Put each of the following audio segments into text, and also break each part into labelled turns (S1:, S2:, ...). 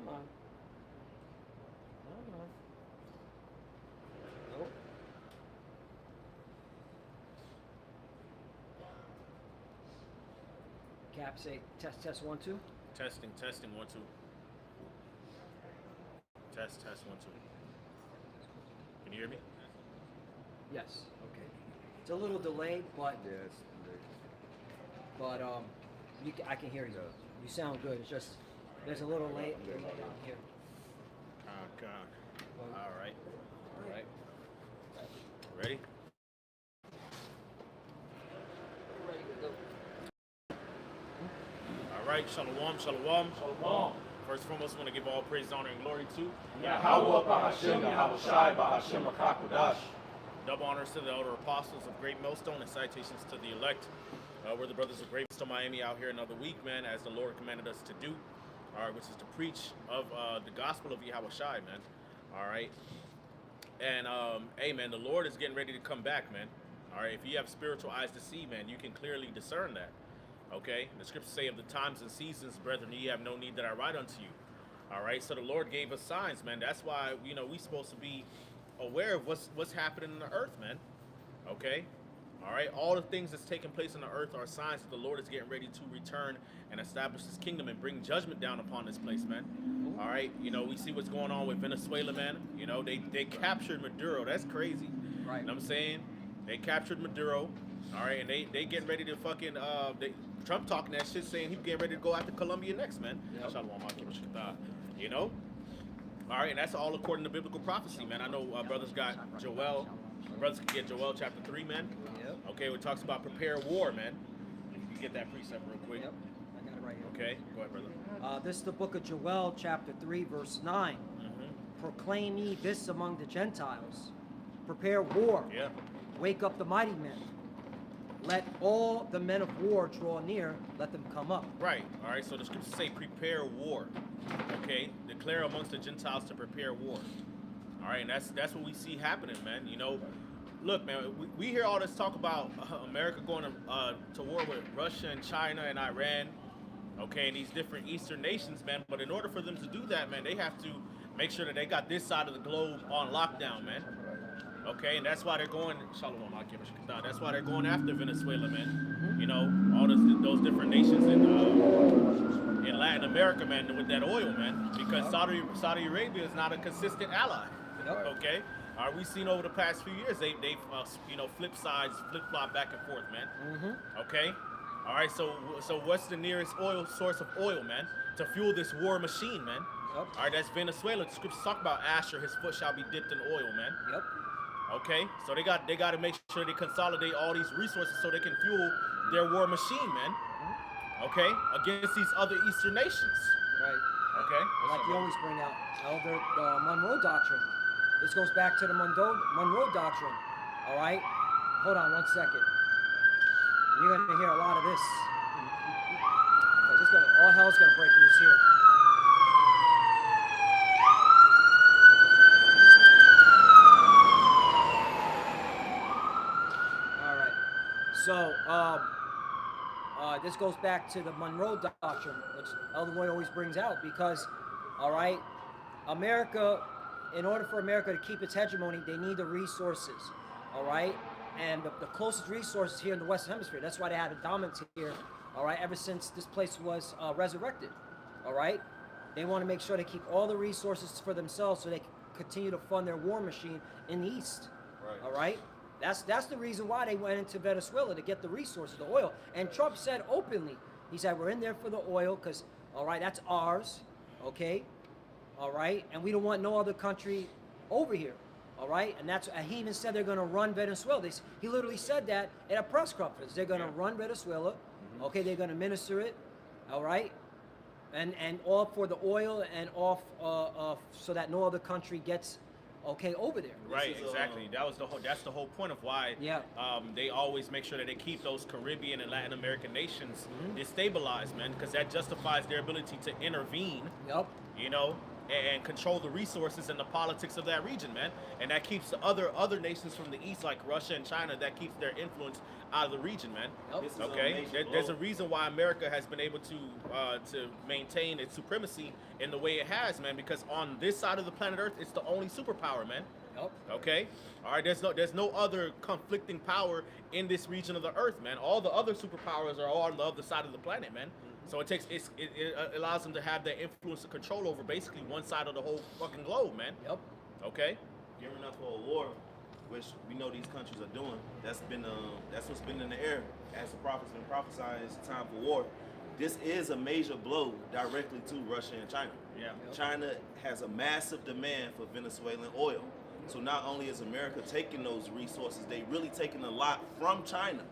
S1: Come on. Come on. Nope. Cap, say test, test, 1, 2.
S2: Testing, testing, 1, 2. Test, test, 1, 2. Can you hear me?
S1: Yes. Okay. It's a little delayed, but
S3: Yes.
S1: but I can hear you. You sound good. It's just there's a little late down here.
S2: Oh, God.
S1: Well,
S2: All right. All right. Ready?
S1: ready to go.
S2: All right. Shalom, shalom.
S4: Shalom.
S2: First and foremost, I want to give all praise, honor, and glory to
S4: Yahweh Bahashem, Yahweh Shai Bahashem Akakudash.
S2: double honors to the elder apostles of Great Millstone and citations to the elect. We're the brothers of Great Millstone Miami out here another week, man, as the Lord commanded us to do. All right, which is to preach of the gospel of Yahweh Shai, man. All right. And, hey, man, the Lord is getting ready to come back, man. All right, if you have spiritual eyes to see, man, you can clearly discern that. Okay, the scriptures say of the times and seasons, brethren, ye have no need that I write unto you. All right, so the Lord gave us signs, man. That's why, you know, we supposed to be aware of what's happening in the earth, man. Okay, all right, all the things that's taking place on the earth are signs that the Lord is getting ready to return and establish his kingdom and bring judgment down upon this place, man. All right, you know, we see what's going on with Venezuela, man. You know, they captured Maduro. That's crazy.
S1: Right.
S2: You know what I'm saying? They captured Maduro. All right, and they getting ready to fucking Trump talking that shit, saying he's getting ready to go after Colombia next, man.
S1: Yep.
S2: You know? All right, and that's all according to biblical prophecy, man. I know brothers got Joel. Brothers can get Joel chapter 3, man.
S1: Yep.
S2: Okay, it talks about prepare war, man. You get that precept real quick.
S1: Yep. I got it right here.
S2: Okay, go ahead, brother.
S1: This is the book of Joel, chapter 3, verse 9. Proclaim ye this among the Gentiles. Prepare war.
S2: Yeah.
S1: Wake up the mighty men. Let all the men of war draw near. Let them come up.
S2: Right. All right. So the scriptures say prepare war. Okay. Declare amongst the Gentiles to prepare war. All right. And that's what we see happening, man. You know, look, man. We hear all this talk about America going to war with Russia and China and Iran. Okay, and these different Eastern nations, man. But in order for them to do that, man, they have to make sure that they got this side of the globe on lockdown, man. Okay, and that's why they're going. That's why they're going after Venezuela, man. You know, all those different nations in Latin America, man, with that oil, man. Because Saudi Arabia is not a consistent ally. Okay, all right, we've seen over the past few years they've you know, flip flop back and forth, man. Okay, all right. So what's the nearest oil source of oil, man, to fuel this war machine, man? All right, that's Venezuela. The scriptures talk about Asher, his foot shall be dipped in oil, man.
S1: Yep.
S2: Okay, so they got to make sure they consolidate all these resources so they can fuel their war machine, man. Okay, against these other Eastern nations.
S1: Right.
S2: Okay.
S1: Like you always bring out, Elder, the Monroe Doctrine. This goes back to the Monroe Doctrine. All right? Hold on 1 second. You're going to hear a lot of this. All hell's going to break loose here. So, this goes back to the Monroe Doctrine, which Elder Roy always brings out, because, all right, America, in order for America to keep its hegemony, they need the resources, all right? And the closest resources here in the Western Hemisphere, that's why they had a dominance here, all right, ever since this place was resurrected, all right? They want to make sure they keep all the resources for themselves so they can continue to fund their war machine in the East, all right? That's the reason why they went into Venezuela, to get the resources, the oil. And Trump said openly, he said, we're in there for the oil because, all right, that's ours, okay? All right? And we don't want no other country over here, all right? And he even said they're going to run Venezuela. He literally said that at a press conference. They're going to run Venezuela, okay? They're going to minister it, all right? And all for the oil and off so that no other country gets over there.
S2: Right, exactly. That's the whole point of why they always make sure that they keep those Caribbean and Latin American nations destabilized, man, because that justifies their ability to intervene.
S1: Yep.
S2: You know, and control the resources and the politics of that region, man. And that keeps the other nations from the east, like Russia and China, that keeps their influence out of the region, man.
S1: Yep.
S4: This is
S2: Okay,
S4: a major
S2: there's a
S4: blow.
S2: reason why America has been able to maintain its supremacy in the way it has, man. Because on this side of the planet Earth, it's the only superpower, man.
S1: Yep.
S2: Okay, all right. There's no other conflicting power in this region of the Earth, man. All the other superpowers are all on the other side of the planet, man. So it allows them to have that influence and control over basically one side of the whole fucking globe, man.
S1: Yep.
S2: Okay.
S4: Gearing up for a war, which we know these countries are doing. That's what's been in the air as the prophet's been prophesying. It's time for war. This is a major blow directly to Russia and China.
S2: Yeah.
S4: China has a massive demand for Venezuelan oil. So not only is America taking those resources, they really taking a lot from China.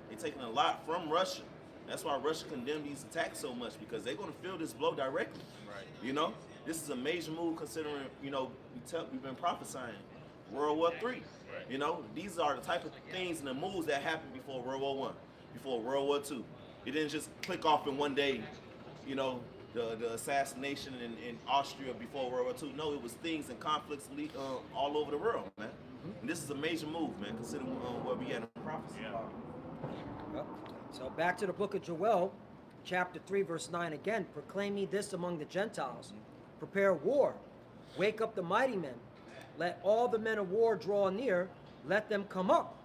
S4: They're taking a lot from Russia. That's why Russia condemned these attacks so much, because they're going to feel this blow directly.
S2: Right.
S4: You know, this is a major move considering, you know, we've been prophesying World War III.
S2: Right.
S4: You know, these are the type of things and the moves that happened before World War I, before World War II. It didn't just click off in one day, you know, the assassination in Austria before World War II. No, it was things and conflicts all over the world, man. And this is a major move, man, considering where we at in prophecy.
S2: Yeah.
S1: Yep. So back to the book of Joel, chapter 3, verse 9 again. Proclaim ye this among the Gentiles. Prepare war. Wake up the mighty men. Let all the men of war draw near. Let them come up.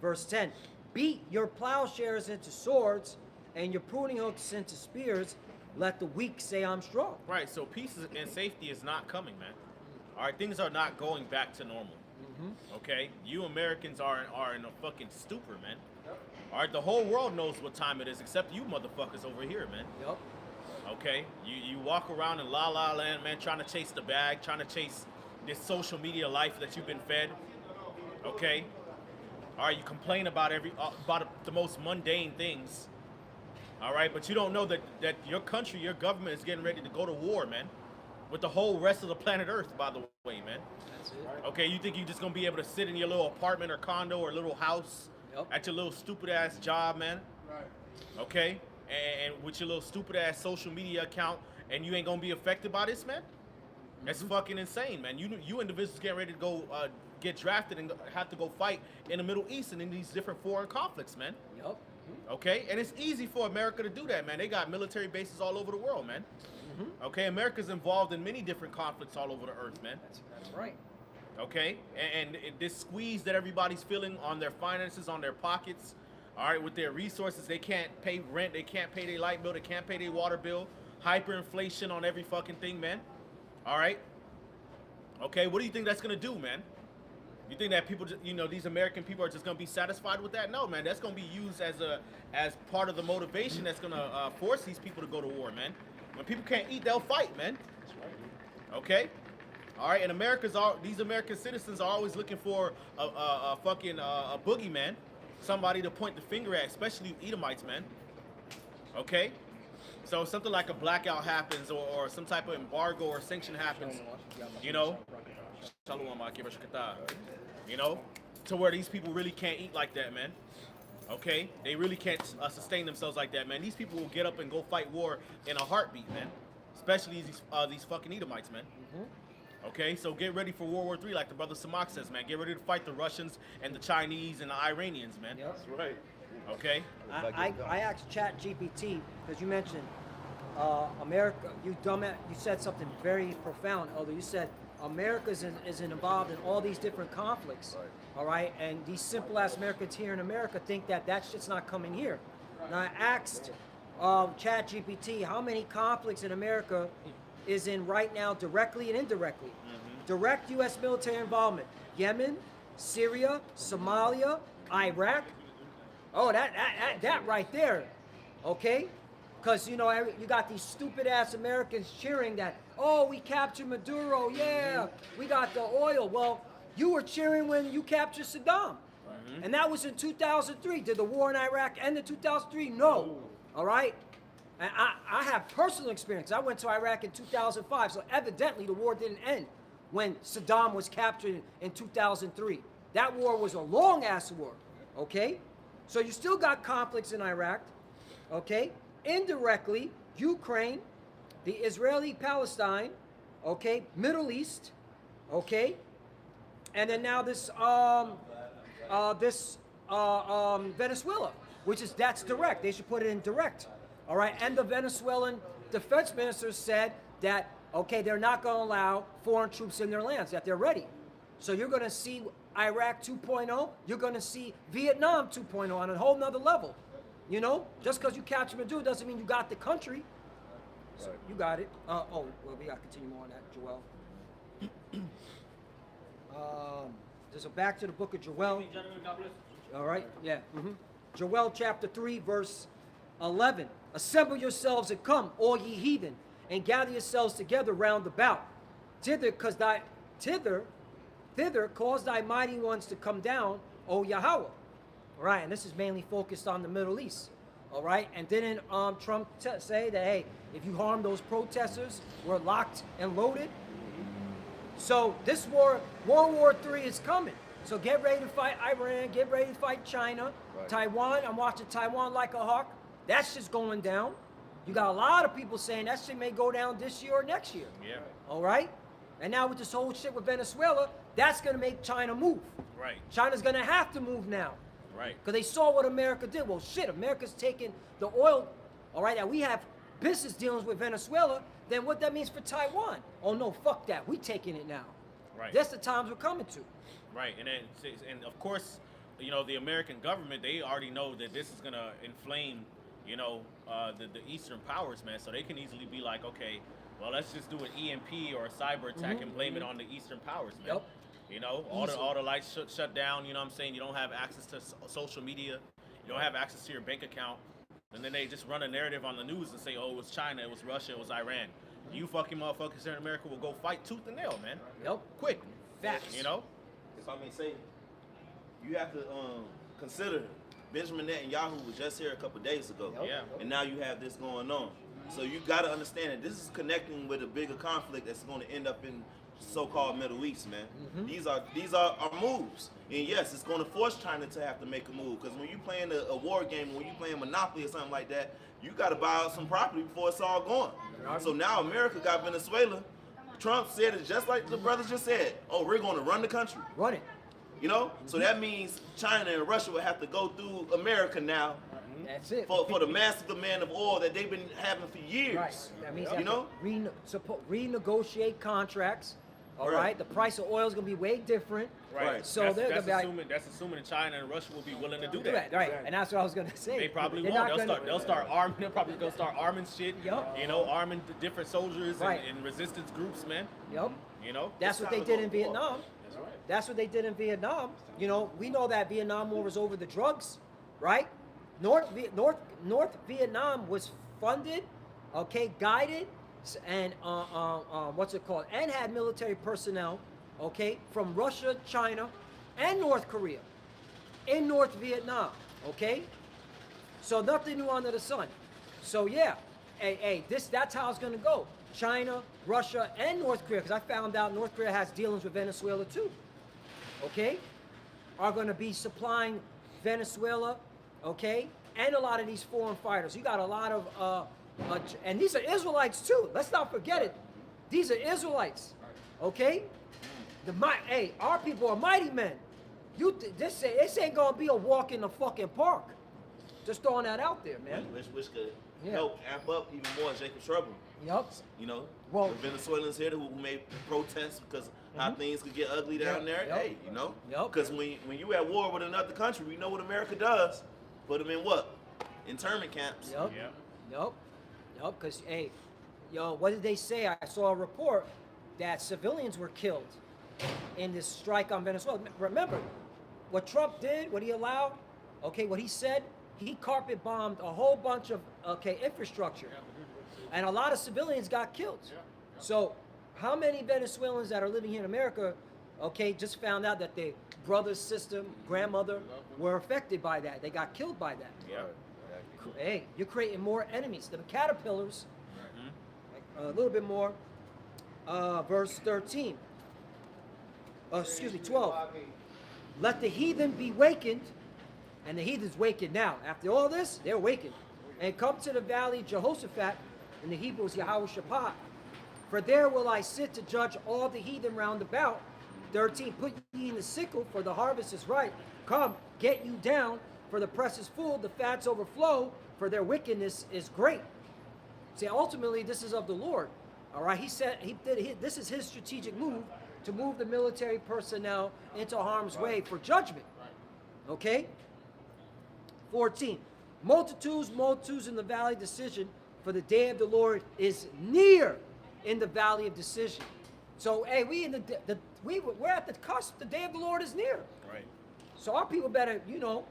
S1: Verse 10. Beat your plowshares into swords and your pruning hooks into spears. Let the weak say I'm strong.
S2: Right. So peace and safety is not coming, man. All right. Things are not going back to normal. Okay. You Americans are in a fucking stupor, man. All right. The whole world knows what time it is, except you motherfuckers over here, man.
S1: Yep.
S2: Okay. You walk around in la la land, man, trying to chase the bag, trying to chase this social media life that you've been fed. Okay. All right. You complain about the most mundane things. All right, but you don't know that your country, your government is getting ready to go to war, man, with the whole rest of the planet Earth, by the way, man.
S1: That's it.
S2: Okay, you think you're just going to be able to sit in your little apartment or condo or little house
S1: Yep.
S2: at your little stupid-ass job, man?
S3: Right.
S2: Okay? And with your little stupid-ass social media account, and you ain't going to be affected by this, man? That's fucking insane, man. You individuals getting ready to go get drafted and have to go fight in the Middle East and in these different foreign conflicts, man.
S1: Yep.
S2: Okay, and it's easy for America to do that, man. They got military bases all over the world, man. Okay, America's involved in many different conflicts all over the earth, man.
S1: That's right.
S2: Okay, and this squeeze that everybody's feeling on their finances, on their pockets, all right, with their resources, they can't pay rent, they can't pay their light bill, they can't pay their water bill, hyperinflation on every fucking thing, man. All right. Okay, what do you think that's gonna do, man? You think that people, these American people are just gonna be satisfied with that? No, man. That's gonna be used as part of the motivation that's gonna force these people to go to war, man. When people can't eat, they'll fight, man. Okay. All right. And these American citizens are always looking for a fucking boogeyman, somebody to point the finger at, especially Edomites, man. Okay. So something like a blackout happens, or some type of embargo or sanction happens, to where these people really can't eat like that, man. Okay, they really can't sustain themselves like that, man. These people will get up and go fight war in a heartbeat, man. Especially these fucking Edomites, man. Okay, so get ready for World War III, like the brother Samak says, man. Get ready to fight the Russians and the Chinese and the Iranians, man.
S1: Yep.
S3: That's right.
S2: Okay.
S1: I asked ChatGPT because you mentioned America. You said something very profound, Elder. You said America is involved in all these different conflicts.
S3: Right.
S1: All right, and these simple ass Americans here in America think that shit's not coming here. Now I asked ChatGPT how many conflicts in America is in right now, directly and indirectly. Direct U.S. military involvement: Yemen, Syria, Somalia, Iraq. Oh, that right there, okay? Because, you got these stupid-ass Americans cheering that, oh, we captured Maduro, yeah, we got the oil. Well, you were cheering when you captured Saddam. And that was in 2003. Did the war in Iraq end in 2003? No. All right? And I have personal experience. I went to Iraq in 2005, so evidently the war didn't end when Saddam was captured in 2003. That war was a long-ass war, okay? So you still got conflicts in Iraq, okay? Indirectly, Ukraine, the Israeli-Palestine, okay, Middle East, okay, and then now Venezuela, which is that's direct. They should put it in direct. All right, and the Venezuelan defense minister said that okay, they're not going to allow foreign troops in their lands, that they're ready. So you're going to see Iraq 2.0. You're going to see Vietnam 2.0 on a whole nother level. You know, just because you capture Maduro doesn't mean you got the country. So you got it. Well, we got to continue more on that, Joel. So back to the book of Joel. All right, yeah. Joel chapter 3, verse 11. Assemble yourselves and come, all ye heathen, and gather yourselves together round about. Thither cause thy mighty ones to come down, O Yahweh. All right, and this is mainly focused on the Middle East. All right, and didn't Trump say that, hey, if you harm those protesters, we're locked and loaded? So this World War III is coming. So get ready to fight Iran, get ready to fight China. Right. Taiwan, I'm watching Taiwan like a hawk. That's just going down. You got a lot of people saying that shit may go down this year or next year.
S2: Yeah.
S1: All right? And now with this whole shit with Venezuela, that's going to make China move.
S2: Right.
S1: China's going to have to move now.
S2: Right.
S1: Because they saw what America did. Well, shit, America's taking the oil, all right, that we have business dealings with Venezuela, then what that means for Taiwan? Oh, no, fuck that. We taking it now.
S2: Right.
S1: That's the times we're coming to.
S2: Right. And of course, you know, the American government, they already know that this is going to inflame, you know, the Eastern powers, man. So they can easily be like, okay, well, let's just do an EMP or a cyber attack and blame it on the Eastern powers, man.
S1: Yep.
S2: You know, all the lights shut down, you know what I'm saying? You don't have access to social media. You don't have access to your bank account. And then they just run a narrative on the news and say, oh, it was China, it was Russia, it was Iran. You fucking motherfuckers here in America will go fight tooth and nail, man.
S1: Yep.
S2: Quick.
S1: Facts.
S2: You know?
S4: If I may say, you have to consider Benjamin Netanyahu was just here a couple days ago.
S1: Yep.
S2: Yeah.
S4: And now you have this going on. So you got to understand that this is connecting with a bigger conflict that's going to end up in so-called Middle East, man. These are our moves. And yes, it's going to force China to have to make a move, because when you playing a war game, when you playing Monopoly or something like that, you got to buy out some property before it's all gone. So now America got Venezuela. Trump said it just like the brothers just said. Oh, we're going to run the country.
S1: Run it.
S4: You know? So that means China and Russia will have to go through America now.
S1: That's it.
S4: For the massive demand of oil that they've been having for years.
S1: Right. That means
S4: you know?
S1: renegotiate contracts. All right. The price of oil is going to be way different.
S2: Right.
S1: So
S2: that's assuming that China and Russia will be willing to do that.
S1: Right. And that's what I was going to say.
S2: They probably won't. They'll start arming. They'll probably go start arming shit.
S1: Yep.
S2: You know, arming the different soldiers
S1: Right.
S2: and resistance groups, man.
S1: Yep.
S2: You know.
S1: That's what they did in Vietnam.
S2: That's right.
S1: That's what they did in Vietnam. You know, we know that Vietnam War was over the drugs, right? North Vietnam was funded, okay, guided, and what's it called? And had military personnel, okay, from Russia, China, and North Korea in North Vietnam, okay? So nothing new under the sun. So yeah, that's how it's gonna go. China, Russia, and North Korea, because I found out North Korea has dealings with Venezuela too, okay? Are gonna be supplying Venezuela, okay? And a lot of these foreign fighters. You got a lot of, and these are Israelites too. Let's not forget it. These are Israelites, okay? Our people are mighty men. This ain't gonna be a walk in the fucking park. Just throwing that out there, man.
S4: Which could help amp up even more Jacob Trouble.
S1: Yup.
S4: You know,
S1: Well,
S4: the Venezuelans here who may protest because how things could get ugly down there.
S1: Yep.
S4: Hey, you know,
S1: Yep.
S4: because when you at war with another country, we know what America does. Put them in what? Internment camps.
S1: Yup.
S2: Yeah.
S1: Yup. Because what did they say? I saw a report that civilians were killed in this strike on Venezuela. Remember, what Trump did, what he allowed, okay, what he said, he carpet bombed a whole bunch of infrastructure, and a lot of civilians got killed. So, how many Venezuelans that are living here in America, okay, just found out that their brother, sister, grandmother were affected by that? They got killed by that.
S2: Yeah.
S1: Hey, you're creating more enemies. The caterpillars. A little bit more. Verse 13. 12. Let the heathen be wakened, and the heathen's wakened now. After all this, they're wakened. And come to the valley Jehoshaphat, and the Hebrews Yahweh Shaphat. For there will I sit to judge all the heathen round about. 13, put ye in the sickle, for the harvest is ripe. Come, get you down, for the press is full, the fats overflow, for their wickedness is great. See, ultimately, this is of the Lord. All right, he said this is his strategic move to move the military personnel into harm's way for judgment. Okay? 14, multitudes in the valley of decision, for the day of the Lord is near in the valley of decision. So, hey, we're at the cusp. The day of the Lord is near.
S2: Right.
S1: So our people better,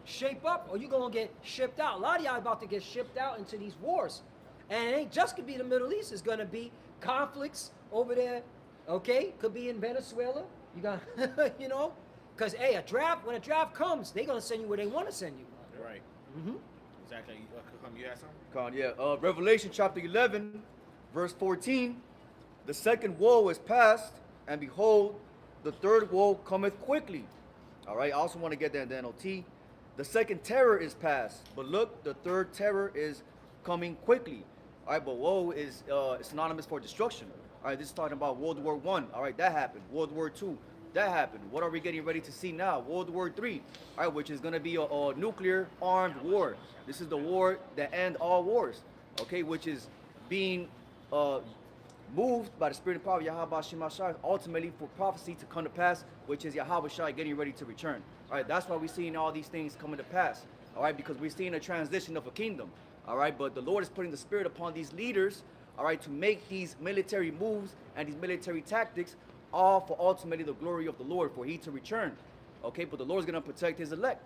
S1: shape up, or you're gonna get shipped out. A lot of y'all about to get shipped out into these wars, and it ain't just gonna be the Middle East. It's gonna be conflicts over there. Okay, could be in Venezuela. You got, because hey, when a draft comes, they're gonna send you where they want to send you.
S2: Right.
S1: Mm-hmm.
S2: Exactly. You had something?
S3: Con, yeah. Revelation chapter 11, verse 14. The second woe is past, and behold, the third woe cometh quickly. All right. I also want to get that in the NLT. The second terror is past, but look, the third terror is coming quickly. All right, but woe is synonymous for destruction. All right, this is talking about World War I. All right, that happened. World War II, that happened. What are we getting ready to see now? World War III, all right, which is going to be a nuclear armed war. This is the war that ends all wars, okay, which is being moved by the Spirit and power of Yahweh Shema Shai, ultimately for prophecy to come to pass, which is Yahweh Shai getting ready to return. All right, that's why we're seeing all these things coming to pass. All right, because we're seeing a transition of a kingdom. All right, but the Lord is putting the Spirit upon these leaders, all right, to make these military moves and these military tactics all for ultimately the glory of the Lord, for he to return. Okay, but the Lord's going to protect his elect.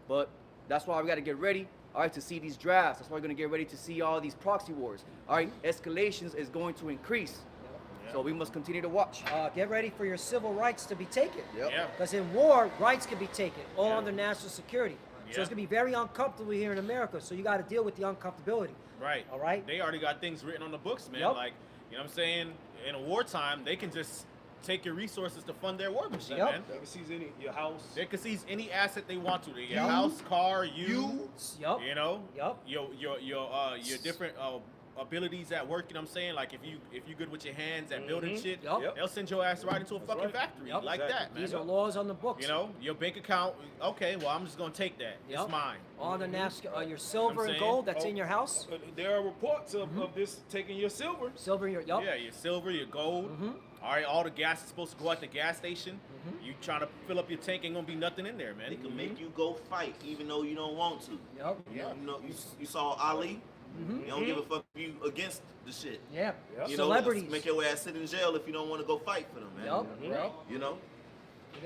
S3: But that's why we got to get ready, all right, to see these drafts. That's why we're going to get ready to see all these proxy wars. All right, escalations is going to increase. So we must continue to watch.
S1: Get ready for your civil rights to be taken.
S3: Yep.
S2: Yeah.
S1: Because in war, rights can be taken, all under national security. So
S2: Yeah.
S1: it's going to be very uncomfortable here in America. So you got to deal with the uncomfortability.
S2: Right.
S1: All right.
S2: They already got things written on the books, man.
S1: Yep.
S2: Like, you know what I'm saying? In a wartime, they can just take your resources to fund their war machine,
S1: Yep.
S2: man.
S5: They can seize your house.
S2: They can seize any asset they want to. Your
S5: You.
S2: house, car, you
S1: Yup.
S2: know,
S1: Yup.
S2: your different abilities at work. You know what I'm saying? Like if you good with your hands at building shit,
S1: Yup.
S2: they'll send your ass right into a fucking
S5: right.
S2: factory
S1: Yup.
S2: like
S5: Exactly.
S2: that, man.
S1: These are laws on the books.
S2: You know, your bank account. Okay, well I'm just gonna take that.
S1: Yup.
S2: It's mine.
S1: On the national, your silver and
S2: saying?
S1: gold that's in your house.
S5: There are reports of this taking your silver.
S1: Silver in your, yup.
S2: Yeah, your silver, your gold.
S1: Mm-hmm.
S2: All right, all the gas is supposed to go at the gas station. You trying to fill up your tank, ain't gonna be nothing in there, man.
S4: They can make you go fight even though you don't want to.
S1: Yup.
S4: You saw Ali. They don't give a fuck if you against the shit.
S1: Yeah.
S5: Yep.
S4: You
S1: Celebrities.
S4: know, make your ass sit in jail if you don't want to go fight for them, man.
S1: Yup. Yup.
S4: You know?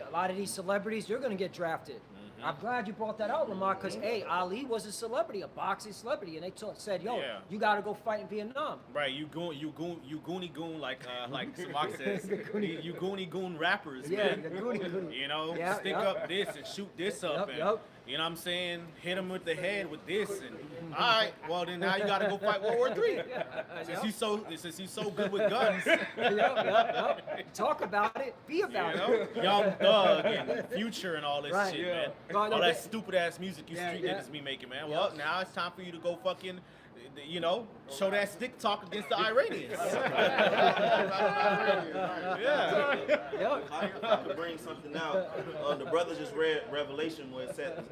S1: A lot of these celebrities, you're going to get drafted. I'm glad you brought that out, Ramar, because, hey, Ali was a celebrity, a boxing celebrity, and they said, yo,
S2: Yeah.
S1: you got to go fight in Vietnam.
S2: Right, you goony goon like Samak says. You goony goon rappers,
S1: Yeah,
S2: man.
S1: the goody.
S2: You know,
S1: Yeah,
S2: stick
S1: yeah.
S2: up this and shoot this up,
S1: Yup,
S2: and
S1: yup.
S2: you know what I'm saying? Hit him with the head with this, and all right, well then now you got to go fight World War III. Since he's so good with guns,
S1: Yup. Talk about it. Be
S2: you
S1: about
S2: know,
S1: it.
S2: Young Thug and Future and all this
S1: Right.
S2: shit,
S5: Yeah.
S2: man.
S1: Right,
S2: All
S1: no,
S2: that
S1: but-
S2: stupid ass music you
S1: Yeah,
S2: street
S1: yeah.
S2: niggas be making, man. Well, now it's time for you to go fucking, you know, show that stick talk against the Iranians. Yeah.
S1: Yup.
S4: If I could bring something out, the brother just read Revelation where it said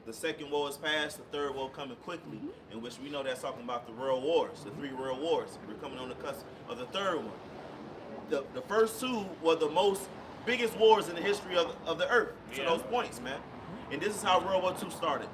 S4: the second woe is past, the third woe coming quickly, in which we know that's talking about the world wars, the 3 world wars. We're coming on the cusp of the third one. The first 2 were the biggest wars in the history of the earth, to
S2: Yeah.
S4: those points, man. And this is how World War II started.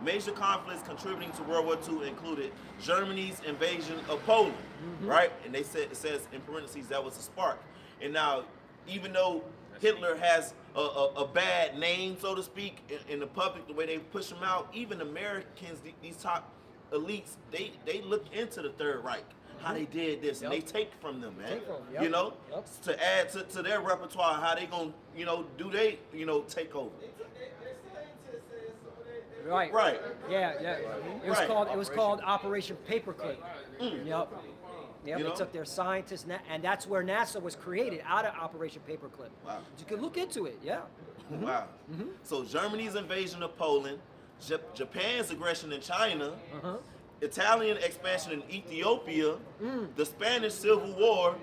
S4: Major conflicts contributing to World War II included Germany's invasion of Poland, right? And it says in parentheses that was a spark. And now, even though Hitler has a bad name, so to speak, in the public, the way they push him out, even Americans, these top elites, they look into the Third Reich, how they did this, and they
S1: Yup.
S4: take from them, man.
S1: Take from them, yup.
S4: You know,
S1: Yup.
S4: to add to their repertoire, how they gonna, do they, take over.
S1: Right.
S4: Right.
S1: Yeah. It was
S4: Right.
S1: called Operation Paperclip. Yep. Yep.
S4: You
S1: They
S4: know?
S1: took their scientists, and that's where NASA was created, out of Operation Paperclip.
S4: Wow.
S1: You can look into it. Yeah.
S4: Wow. So Germany's invasion of Poland, Japan's aggression in China,
S1: Uh-huh.
S4: Italian expansion in Ethiopia, the Spanish Civil War,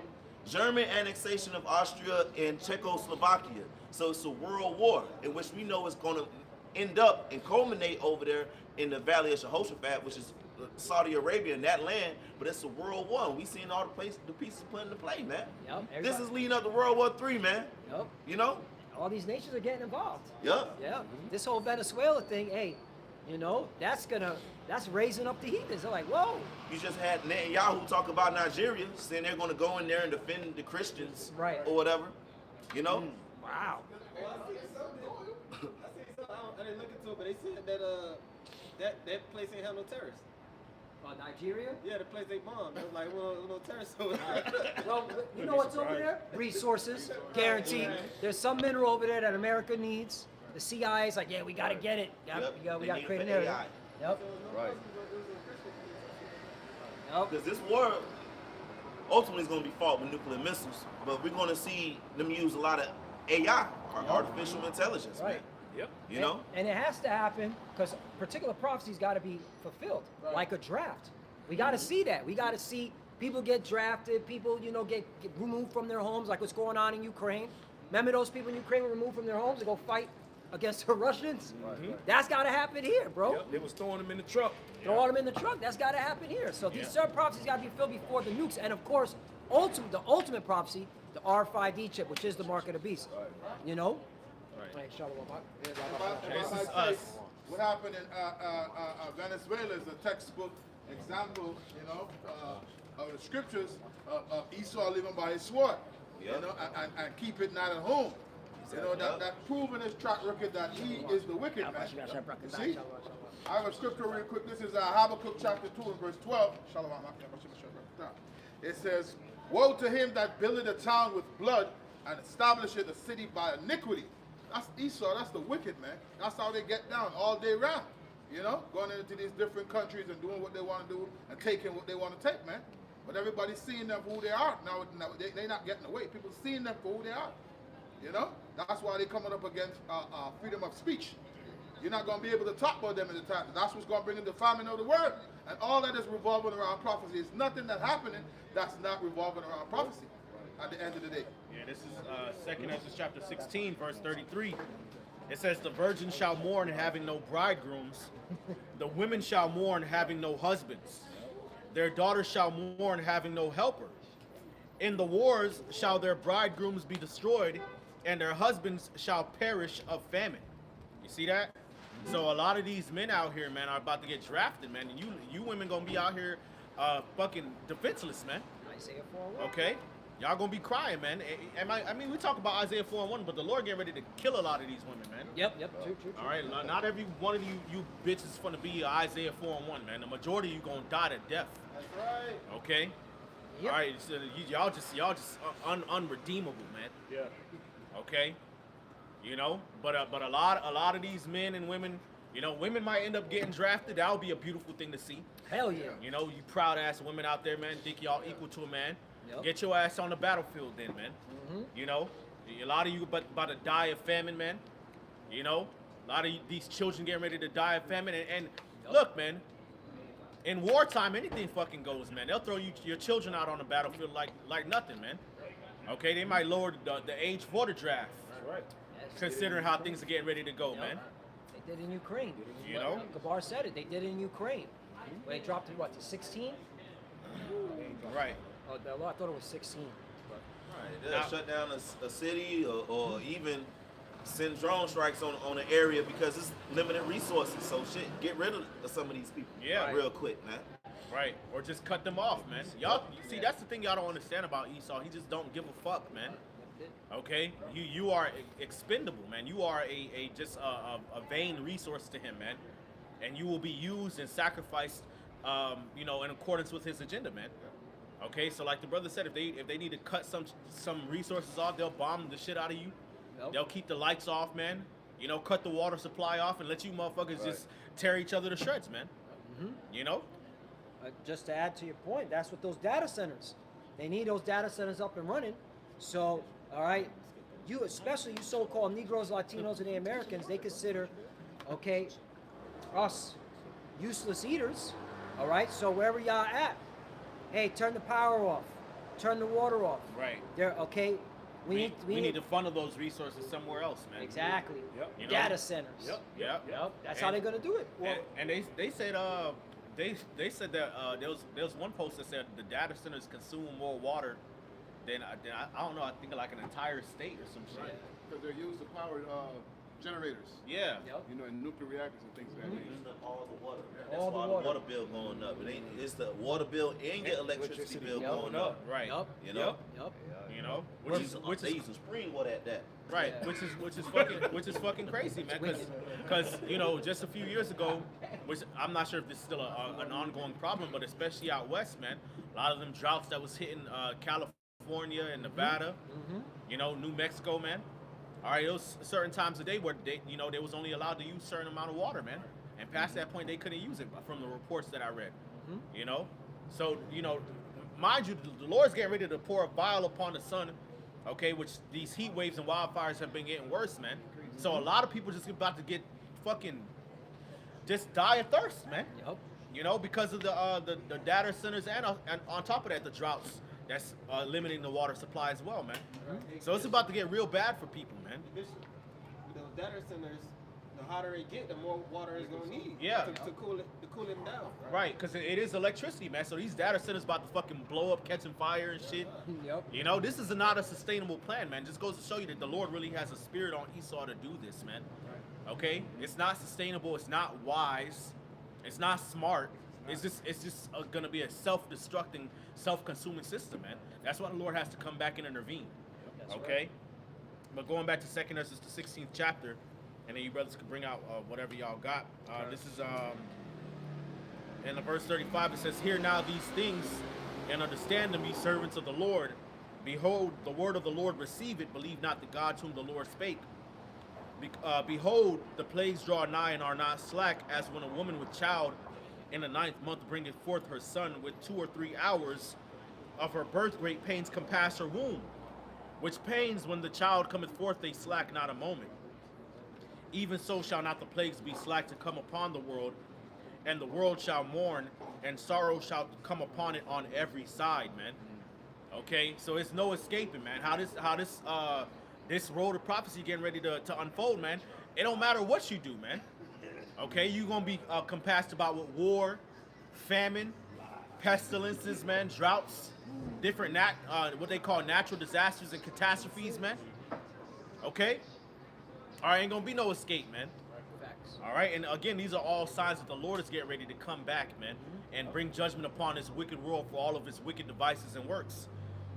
S4: German annexation of Austria and Czechoslovakia. So it's a world war in which we know it's going to end up and culminate over there in the Valley of Jehoshaphat, which is Saudi Arabia and that land. But it's a world war. We seen all the pieces put into play, man.
S1: Yep,
S4: This is leading up to World War III, man.
S1: Yep.
S4: You know?
S1: All these nations are getting involved.
S4: Yep.
S1: Yeah. This whole Venezuela thing, hey, you know, that's raising up the heathens. They're like, whoa.
S4: You just had Netanyahu talk about Nigeria, saying they're going to go in there and defend the Christians,
S1: Right.
S4: or whatever. You know?
S1: Wow.
S6: I didn't look into it, but they said that that place ain't have no terrorists.
S1: Nigeria?
S6: Yeah, the place they bombed. It was like, well, no terrorists over there.
S1: Well, you know what's over there? Resources, guaranteed. There's some mineral over there that America needs. The CIA is like, yeah, we gotta get it. We gotta create an area. Yep.
S3: Right.
S1: Yep.
S4: Because this war ultimately is going to be fought with nuclear missiles, but we're going to see them use a lot of AI, or artificial intelligence,
S1: Right.
S4: man.
S2: Yep.
S4: You know?
S1: And it has to happen because particular prophecies got to be fulfilled, like a draft. We got to see that. We got to see people get drafted, people, you know, get removed from their homes, like what's going on in Ukraine. Remember those people in Ukraine were removed from their homes to go fight against the Russians? That's got to happen here, bro.
S5: Yep, they was throwing them in the truck.
S1: Throw them in the truck. That's got to happen here. So these certain prophecies got to be filled before the nukes. And of course, the ultimate prophecy, the RFID chip, which is the mark of the beast. You know?
S2: Right.
S1: Shalom.
S2: This is us.
S7: What happened in Venezuela is a textbook example, you know, of the scriptures of Esau living by his sword, you know, and keep it not at home. You know, that proven his track record that he is the wicked man. You see? I have a scripture real quick. This is Habakkuk chapter 2 and verse 12. It says, woe to him that buildeth a town with blood and establisheth a city by iniquity. That's Esau, that's the wicked man. That's how they get down all day round. You know, going into these different countries and doing what they want to do and taking what they want to take, man. But everybody's seeing them for who they are. Now they're not getting away. People seeing them for who they are. You know, that's why they're coming up against freedom of speech. You're not going to be able to talk about them in the time. That's what's going to bring in the famine of the word. And all that is revolving around prophecy. There's nothing that's happening that's not revolving around prophecy at the end of the day.
S2: Yeah, this is 2 Ezra chapter 16, verse 33. It says, the virgin shall mourn having no bridegrooms. The women shall mourn having no husbands. Their daughters shall mourn having no helper. In the wars shall their bridegrooms be destroyed, and their husbands shall perish of famine. You see that? So a lot of these men out here, man, are about to get drafted, man. And you women gonna be out here fucking defenseless, man.
S1: Isaiah 4:1.
S2: Okay? Y'all gonna be crying, man. I mean, we talk about Isaiah 4:1, but the Lord getting ready to kill a lot of these women, man.
S1: Yep. True.
S2: All right, not every one of you bitches is gonna be Isaiah 4:1, man. The majority of you gonna die to death.
S6: That's right.
S2: Okay.
S1: Yep.
S2: All right, so y'all just unredeemable, man.
S5: Yeah.
S2: Okay. You know, but a lot of these men and women, you know, women might end up getting drafted. That would be a beautiful thing to see.
S1: Hell yeah.
S2: You know, you proud ass women out there, man. Think y'all equal to a man.
S1: Yep.
S2: Get your ass on the battlefield, then, man. You know, a lot of you about to die of famine, man. You know, a lot of these children getting ready to die of famine. And look, man, in wartime, anything fucking goes, man. They'll throw your children out on the battlefield like nothing, man. Okay, they might lower the age for the draft,
S5: That's right.
S2: considering how things are getting ready to go, man.
S1: They did in Ukraine.
S2: You know?
S1: Gabar said it. They did it in Ukraine. They dropped it, what, to 16?
S2: Right.
S1: Oh, I thought it was 16.
S4: Right, they'll shut down a city or even send drone strikes on an area because it's limited resources. So shit, get rid of some of these people.
S2: Yeah.
S4: real quick, man.
S2: Right. Or just cut them off, man. Y'all see, that's the thing y'all don't understand about Esau. He just don't give a fuck, man. Okay? You are expendable, man. You are a vain resource to him, man. And you will be used and sacrificed you know, in accordance with his agenda, man. Okay, so like the brother said, if they need to cut some resources off, they'll bomb the shit out of you.
S1: Yep.
S2: They'll keep the lights off, man. You know, cut the water supply off and let you motherfuckers just tear each other to shreds, man. You know?
S1: Just to add to your point, that's what those data centers. They need those data centers up and running. So, all right, you, especially you so-called Negroes, Latinos, and the Americans, they consider, okay, us useless eaters. All right. So wherever y'all at, hey, turn the power off, turn the water off.
S2: Right.
S1: There. Okay.
S2: We need to funnel those resources somewhere else, man.
S1: Exactly.
S5: Yep.
S2: You know?
S1: Data centers.
S2: Yep.
S1: Yep. That's how they're gonna do it. Well,
S2: And they said they said that there was one post that said the data centers consume more water than I don't know, I think like an entire state or some shit.
S7: Because they're used to power generators.
S2: Yeah.
S1: Yep.
S7: You know, in nuclear reactors and things of that nature.
S4: Using up all the water. That's
S1: All the
S4: why
S1: water.
S4: the water bill going up. It's the water bill and your electricity bill
S1: Yep.
S4: going up.
S2: Right.
S1: Yep.
S4: You know,
S1: Yep.
S2: You know,
S4: they using spring water at that.
S2: right,
S1: Yeah.
S2: which is fucking crazy, man. Because you know, just a few years ago, which I'm not sure if this is still an ongoing problem, but especially out west, man, a lot of them droughts that was hitting California and Nevada, you know, New Mexico, man. All right, it was certain times of day where they was only allowed to use a certain amount of water, man, and past that point they couldn't use it from the reports that I read. You know, so you know, mind you, the Lord's getting ready to pour a vial upon the sun, okay, which these heat waves and wildfires have been getting worse, man. So a lot of people just about to get fucking just die of thirst, man.
S1: Yep.
S2: You know, because of the data centers and on top of that, the droughts that's limiting the water supply as well, man. So it's about to get real bad for people, man.
S6: With those data centers, the hotter they get, the more water it's gonna need.
S2: Yeah.
S6: To cool them down.
S2: Right, because it is electricity, man. So these data centers about to fucking blow up, catching fire and shit.
S1: Yep.
S2: You know, this is not a sustainable plan, man. Just goes to show you that the Lord really has a spirit on Esau to do this, man. Okay, it's not sustainable. It's not wise. It's not smart. It's just gonna be a self-destructing, self-consuming system, man. That's why the Lord has to come back and intervene.
S1: That's
S2: Okay,
S1: right.
S2: but going back to 2 Ezra, the 16th chapter, and then you brothers can bring out whatever y'all got. This is in the verse 35. It says, "Hear now these things, and understand them, ye servants of the Lord. Behold, the word of the Lord, receive it. Believe not the gods whom the Lord spake. Behold, the plagues draw nigh and are not slack, as when a woman with child in the 9th month bringeth forth her son, with 2 or 3 hours of her birth great pains compass her womb. Which pains, when the child cometh forth, they slack not a moment. Even so shall not the plagues be slack to come upon the world, and the world shall mourn, and sorrow shall come upon it on every side," man. Okay, so it's no escaping, man. How this road of prophecy getting ready to unfold, man. It don't matter what you do, man. Okay, you're gonna be compassed about with war, famine, pestilences, man, droughts, different what they call natural disasters and catastrophes, man. Okay, all right, ain't gonna be no escape, man.
S1: Facts.
S2: All right, and again, these are all signs that the Lord is getting ready to come back, man, and bring judgment upon this wicked world for all of its wicked devices and works.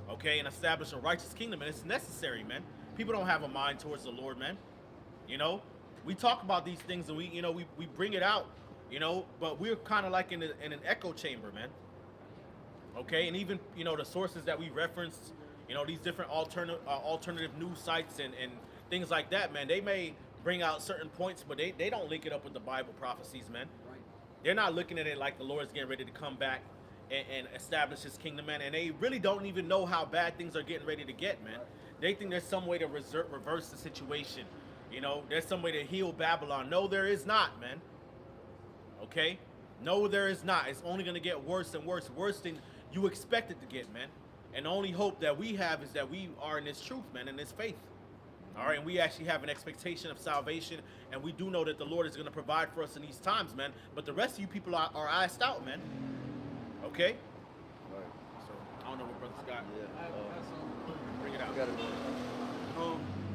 S2: Okay, and establish a righteous kingdom, and it's necessary, man. People don't have a mind towards the Lord, man. You know, we talk about these things and we bring it out, you know, but we're kind of like in an echo chamber, man. Okay, and even the sources that we referenced, these different alternative news sites and things like that, man. They may bring out certain points, but they don't link it up with the Bible prophecies, man.
S1: Right.
S2: They're not looking at it like the Lord's getting ready to come back and establish His kingdom, man. And they really don't even know how bad things are getting ready to get, man. They think there's some way to reverse the situation. There's some way to heal Babylon. No, there is not, man. Okay? No, there is not. It's only going to get worse and worse. Worse than you expect it to get, man. And the only hope that we have is that we are in this truth, man, in this faith. All right? And we actually have an expectation of salvation. And we do know that the Lord is going to provide for us in these times, man. But the rest of you people are iced out, man. Okay?
S3: Right.
S2: So, I don't know what Brother Scott.
S3: Yeah.
S2: Bring it out.
S3: I got it.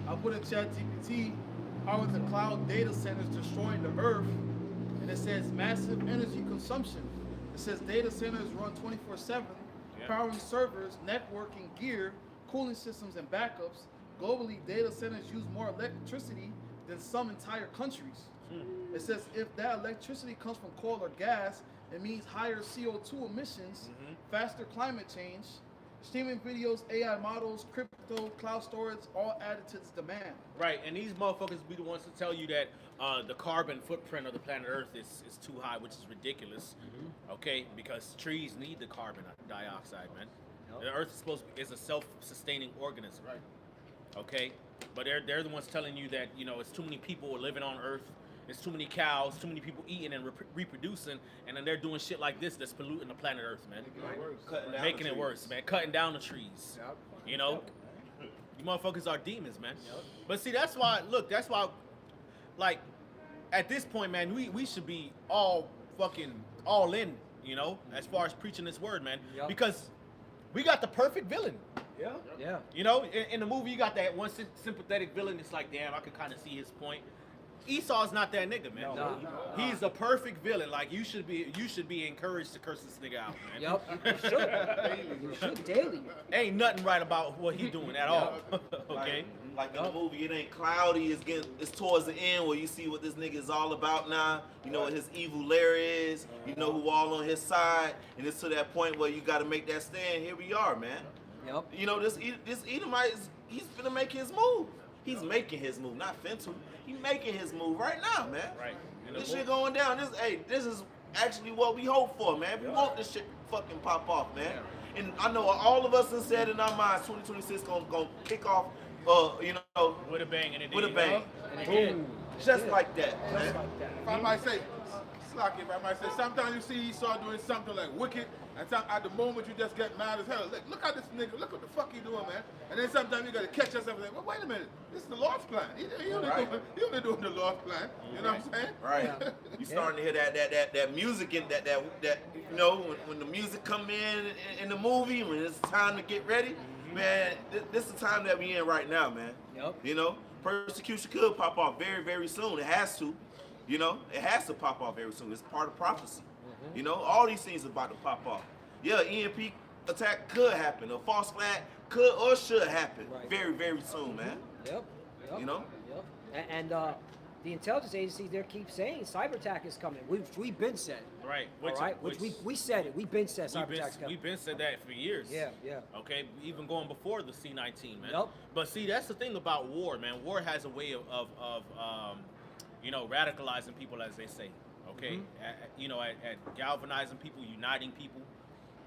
S8: I put in ChatGPT, how are the cloud data centers destroying the earth? And it says massive energy consumption. It says data centers run 24/7, powering servers, networking gear, cooling systems, and backups. Globally, data centers use more electricity than some entire countries. It says if that electricity comes from coal or gas, it means higher CO2 emissions, faster climate change, streaming videos, AI models, crypto, cloud storage, all added to this demand.
S2: Right, and these motherfuckers be the ones to tell you that the carbon footprint of the planet Earth is too high, which is ridiculous. Okay, because trees need the carbon dioxide, man.
S1: Yep.
S2: The Earth is a self-sustaining organism.
S1: Right.
S2: Okay, but they're the ones telling you that it's too many people living on Earth. there's too many cows, too many people eating and reproducing, and then they're doing shit like this that's polluting the planet Earth, man.
S4: Cutting down
S2: Making
S4: the
S2: it worse,
S4: trees.
S2: man. Cutting down the trees.
S8: Yep.
S2: You know, you motherfuckers are demons, man. But see, that's why. Look, that's why. Like, at this point, man, we should be all fucking all in. You know, as far as preaching this word, man,
S1: Yep.
S2: because we got the perfect villain.
S5: Yeah.
S1: Yeah.
S2: You know, in the movie, you got that one sympathetic villain. It's like, damn, I can kind of see his point. Esau's not that nigga, man.
S1: No.
S2: He's the perfect villain. Like, you should be encouraged to curse this nigga out, man.
S1: Yep. You should. You should daily.
S2: Ain't nothing right about what he doing at all. Okay.
S4: Like in the movie, it ain't cloudy. It's towards the end where you see what this nigga is all about now. You know what his evil lair is. You know who all on his side, and it's to that point where you got to make that stand. Here we are, man.
S1: Yep.
S4: You know this Edomite he's finna make his move. He's making his move, not finna. He's making his move right now, man.
S2: Right. And
S4: This
S2: the
S4: shit going down. This is actually what we hope for, man. We want this shit to fucking pop off, man. And I know all of us have said in our minds, 2026 gonna kick off, you know,
S2: with a bang and it
S4: with a
S2: did.
S4: bang,
S1: And it did.
S4: just like that,
S1: Just
S4: man.
S1: like that.
S7: If I might say, Slacky, if I might say, sometimes you see Esau doing something like wicked, and at the moment you just get mad as hell. Look at this nigga, look what the fuck he doing, man. And then sometimes you gotta catch yourself and say, well, wait a minute, this is the Lord's plan. He only doing the Lord's plan. You know what I'm saying?
S4: Right.
S1: Yeah.
S4: You starting to hear that music and that you know when the music come in the movie when it's time to get ready, man. This is the time that we in right now, man.
S1: Yep.
S4: You know, persecution could pop off very, very soon. It has to. You know, it has to pop off very soon. It's part of prophecy. You know, all these things are about to pop off. Yeah, EMP attack could happen. A false flag could or should happen
S1: Right.
S4: very, very soon, man.
S1: Yep. Yep.
S4: You know?
S1: Yep. And the intelligence agencies there keep saying cyber attack is coming. We've been said.
S2: Right.
S1: All right. Which we said it. We've been said cyber attack's coming.
S2: We've been said that for years.
S1: Yeah. Yeah.
S2: Okay, even going before the C-19, man.
S1: Yep.
S2: But see, that's the thing about war, man. War has a way of you know, radicalizing people, as they say. Okay, you know, at galvanizing people, uniting people.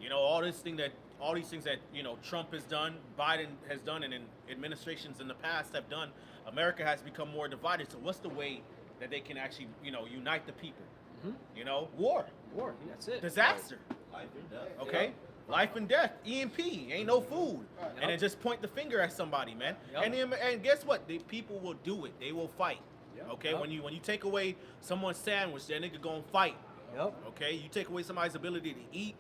S2: You know, all these things that you know Trump has done, Biden has done, and administrations in the past have done. America has become more divided. So what's the way that they can actually, you know, unite the people? You know, war,
S1: War. That's it.
S2: disaster.
S4: Life and death.
S2: Okay? Life and death, EMP, ain't no food. And then just point the finger at somebody, man.
S1: Yep.
S2: And guess what? The people will do it. They will fight. Okay?
S1: Yep.
S2: When you take away someone's sandwich, that nigga gonna fight.
S1: Yep.
S2: Okay? You take away somebody's ability to eat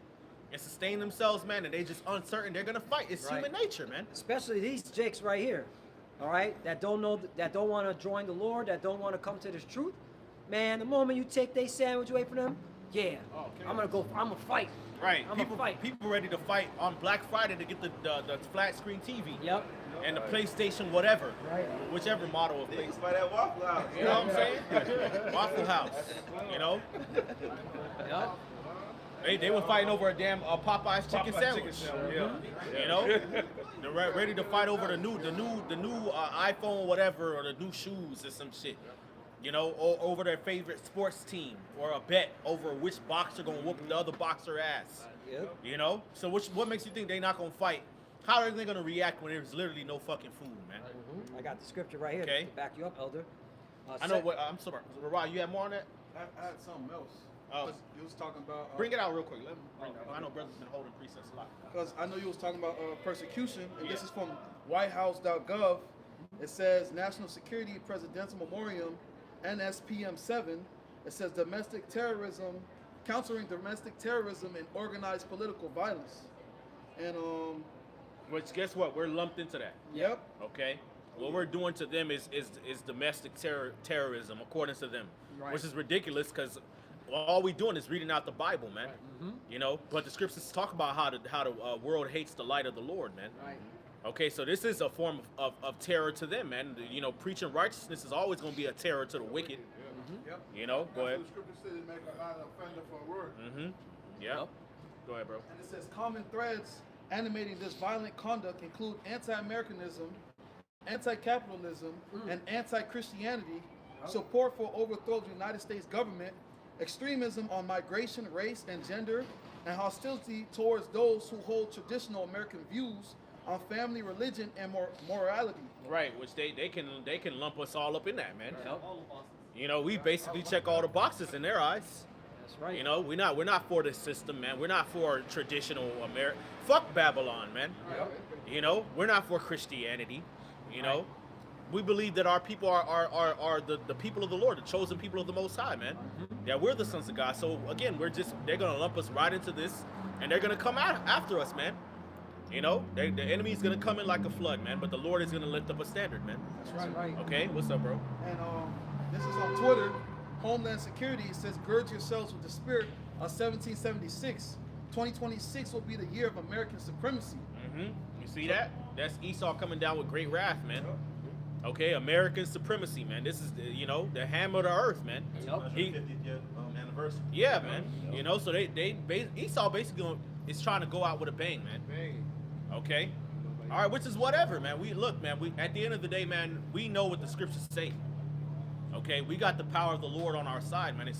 S2: and sustain themselves, man, and they just uncertain, they're gonna fight. It's
S1: Right.
S2: human nature, man.
S1: Especially these jakes right here. All right, that don't know, that don't want to join the Lord, that don't want to come to this truth. Man, the moment you take their sandwich away from them, yeah, I'm gonna fight.
S2: Right.
S1: I'm gonna fight.
S2: People ready to fight on Black Friday to get the flat screen TV.
S1: Yep.
S2: And the PlayStation whatever.
S1: Right.
S2: Whichever model of
S4: Niggas
S2: PlayStation.
S4: by that Waffle House.
S2: You know what I'm saying? Waffle House. You know?
S1: Yep.
S2: They were fighting over a damn Popeye's chicken
S5: Popeye
S2: sandwich.
S5: chicken sandwich, yeah.
S2: You know? They're ready to fight over the new iPhone whatever or the new shoes or some shit. You know, or over their favorite sports team or a bet over which boxer gonna whoop the other boxer ass.
S1: Yep.
S2: You know? So what makes you think they not gonna fight? How are they gonna react when there's literally no fucking food, man?
S1: I got the scripture right here
S2: Okay.
S1: to back you up, Elder.
S2: I know what I'm sorry. Rod, you have more on that?
S8: I had something else.
S2: Oh.
S8: You was talking about.
S2: Bring it out real quick. Let me bring it out. I know brothers been holding presets a lot.
S8: Because I know you was talking about persecution, and this is from whitehouse.gov. It says National Security Presidential Memoriam, NSPM 7. It says domestic terrorism, countering domestic terrorism and organized political violence. And
S2: Which guess what? We're lumped into that.
S8: yep,
S2: Okay. What we're doing to them is domestic terrorism, according to them,
S8: Right.
S2: which is ridiculous because all we doing is reading out the Bible, man. You know, but the scriptures talk about how the world hates the light of the Lord, man.
S1: Right.
S2: Okay, so this is a form of terror to them, man. You know, preaching righteousness is always going to be a terror to the wicked.
S8: yep.
S2: You know, go ahead.
S7: The scripture says it make a man an offender for a word.
S2: Yeah.
S1: Yep.
S2: Go ahead, bro.
S8: And it says common threads animating this violent conduct include anti-Americanism, anti-capitalism, and anti-Christianity, support for overthrow of the United States government, extremism on migration, race, and gender, and hostility towards those who hold traditional American views on family, religion, and morality.
S2: Right, which they can lump us all up in that, man.
S1: Yep.
S2: You know, we basically check all the boxes in their eyes.
S1: That's right.
S2: You know, we're not for the system, man. We're not for traditional America. Fuck Babylon, man. You know, we're not for Christianity. You know, we believe that our people are the people of the Lord, the chosen people of the Most High, man. Yeah, we're the sons of God. So again, they're gonna lump us right into this, and they're gonna come out after us, man. You know, the enemy's gonna come in like a flood, man. But the Lord is gonna lift up a standard, man.
S1: That's right.
S2: Okay, what's up, bro?
S8: And this is on Twitter. Homeland Security says, gird yourselves with the spirit of 1776. 2026 will be the year of American supremacy.
S2: You see that? That's Esau coming down with great wrath, man. Okay, American supremacy, man. This is, the hammer of the earth, man.
S1: Yep.
S4: 150th year anniversary.
S2: Yeah, man. You know, so Esau basically is trying to go out with a bang, man. Okay? All right, which is whatever, man. We at the end of the day, man, we know what the scriptures say. Okay, we got the power of the Lord on our side, man.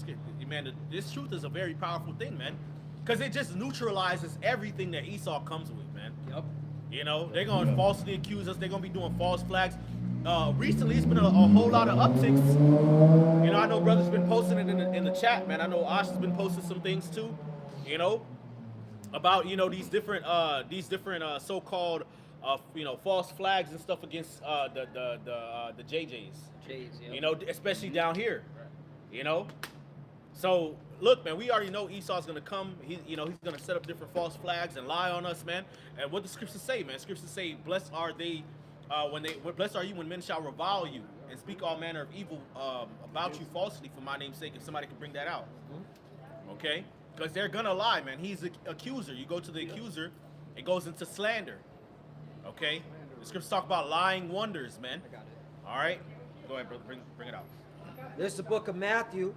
S2: This truth is a very powerful thing, man. Because it just neutralizes everything that Esau comes with, man.
S1: Yep.
S2: You know, they're going to falsely accuse us. They're going to be doing false flags. Recently, it's been a whole lot of upticks. You know, I know brothers been posting it in the chat, man. I know Ash has been posting some things too. You know, about these different so-called false flags and stuff against the JJs.
S1: J's, yeah.
S2: You know, especially down here. You know, so look, man, we already know Esau's gonna come. He's gonna set up different false flags and lie on us, man. And what the scriptures say, man? Scriptures say, "Blessed are they, blessed are you when men shall revile you and speak all manner of evil about you falsely for my name's sake." If somebody can bring that out, okay? Because they're gonna lie, man. He's the accuser. You go to the accuser, it goes into slander. Okay? The scriptures talk about lying wonders, man.
S1: I got it.
S2: All right, go ahead, brother. Bring it out.
S1: This is the book of Matthew,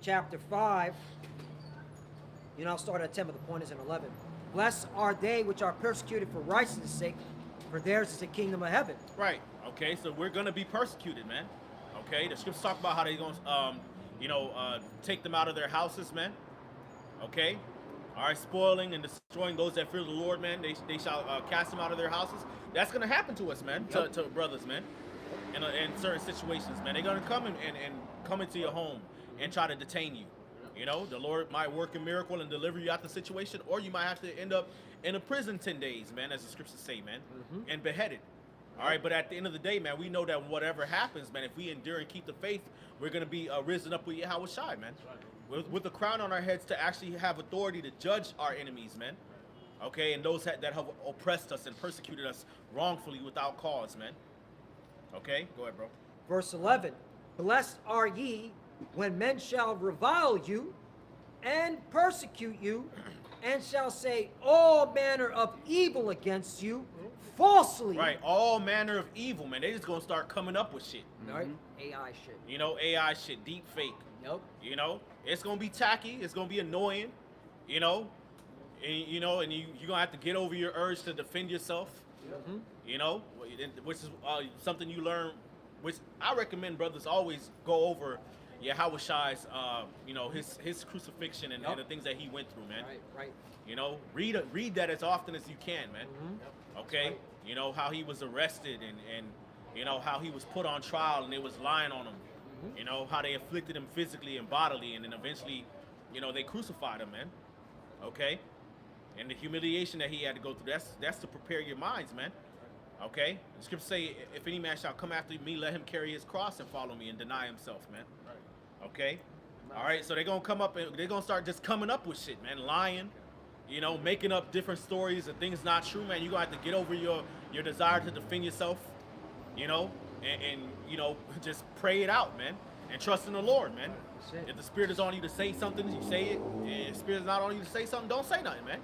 S1: chapter 5. I'll start at 10, but the point is in 11. Blessed are they which are persecuted for righteousness' sake, for theirs is the kingdom of heaven.
S2: Right. Okay. So we're gonna be persecuted, man. Okay. The scriptures talk about how they're gonna, take them out of their houses, man. Okay. All right. Spoiling and destroying those that fear the Lord, man. They shall cast them out of their houses. That's gonna happen to us, man.
S1: Yep.
S2: To brothers, man. In certain situations, man, they're gonna come and come into your home and try to detain you. You know, the Lord might work a miracle and deliver you out the situation, or you might have to end up in a prison 10 days, man, as the scriptures say, man, and beheaded. All right, but at the end of the day, man, we know that whatever happens, man, if we endure and keep the faith, we're gonna be risen up with Yahweh Shai, man, with the crown on our heads to actually have authority to judge our enemies, man. Okay, and those that have oppressed us and persecuted us wrongfully without cause, man. Okay, go ahead, bro.
S1: Verse 11. Blessed are ye when men shall revile you and persecute you and shall say all manner of evil against you falsely.
S2: Right, all manner of evil, man. They just gonna start coming up with shit.
S1: Right? AI shit.
S2: You know, AI shit, deep fake.
S1: Nope.
S2: You know, it's gonna be tacky. It's gonna be annoying. You know, and you're gonna have to get over your urge to defend yourself. You know, which is something you learn. Which I recommend brothers always go over Yahweh Shai's, his crucifixion and the things that he went through, man.
S1: Right.
S2: You know, read that as often as you can, man. Okay,
S1: right.
S2: You know how he was arrested and you know how he was put on trial and they was lying on him. You know how they afflicted him physically and bodily, and then eventually, they crucified him, man. Okay, and the humiliation that he had to go through. That's to prepare your minds, man. Okay, the scriptures say, if any man shall come after me, let him carry his cross and follow me and deny himself, man. Okay, all right. So they're gonna come up and they're gonna start just coming up with shit, man, lying. Making up different stories and things not true, man. You're gonna have to get over your desire to defend yourself, and just pray it out, man, and trust in the Lord, man. If the Spirit is on you to say something, you say it. If the Spirit is not on you to say something, don't say nothing, man.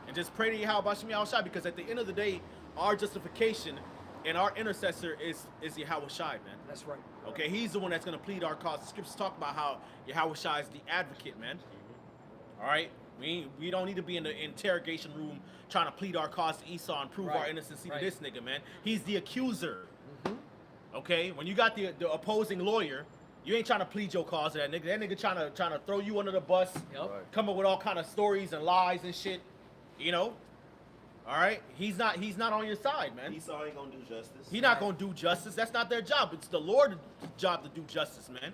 S2: And just pray to Yahweh Shai, because at the end of the day, our justification and our intercessor is Yahweh Shai, man.
S1: That's right.
S2: Okay, he's the one that's gonna plead our cause. The scriptures talk about how Yahweh Shai is the advocate, man. All right. We don't need to be in the interrogation room trying to plead our cause to Esau and prove our innocence to this nigga, man. He's the accuser. Okay, when you got the opposing lawyer, you ain't trying to plead your cause to that nigga. That nigga trying to throw you under the bus, come up with all kind of stories and lies and shit. All All right, he's not on your side, man.
S4: Esau ain't gonna do justice.
S2: He's not gonna do justice. That's not their job. It's the Lord's job to do justice, man.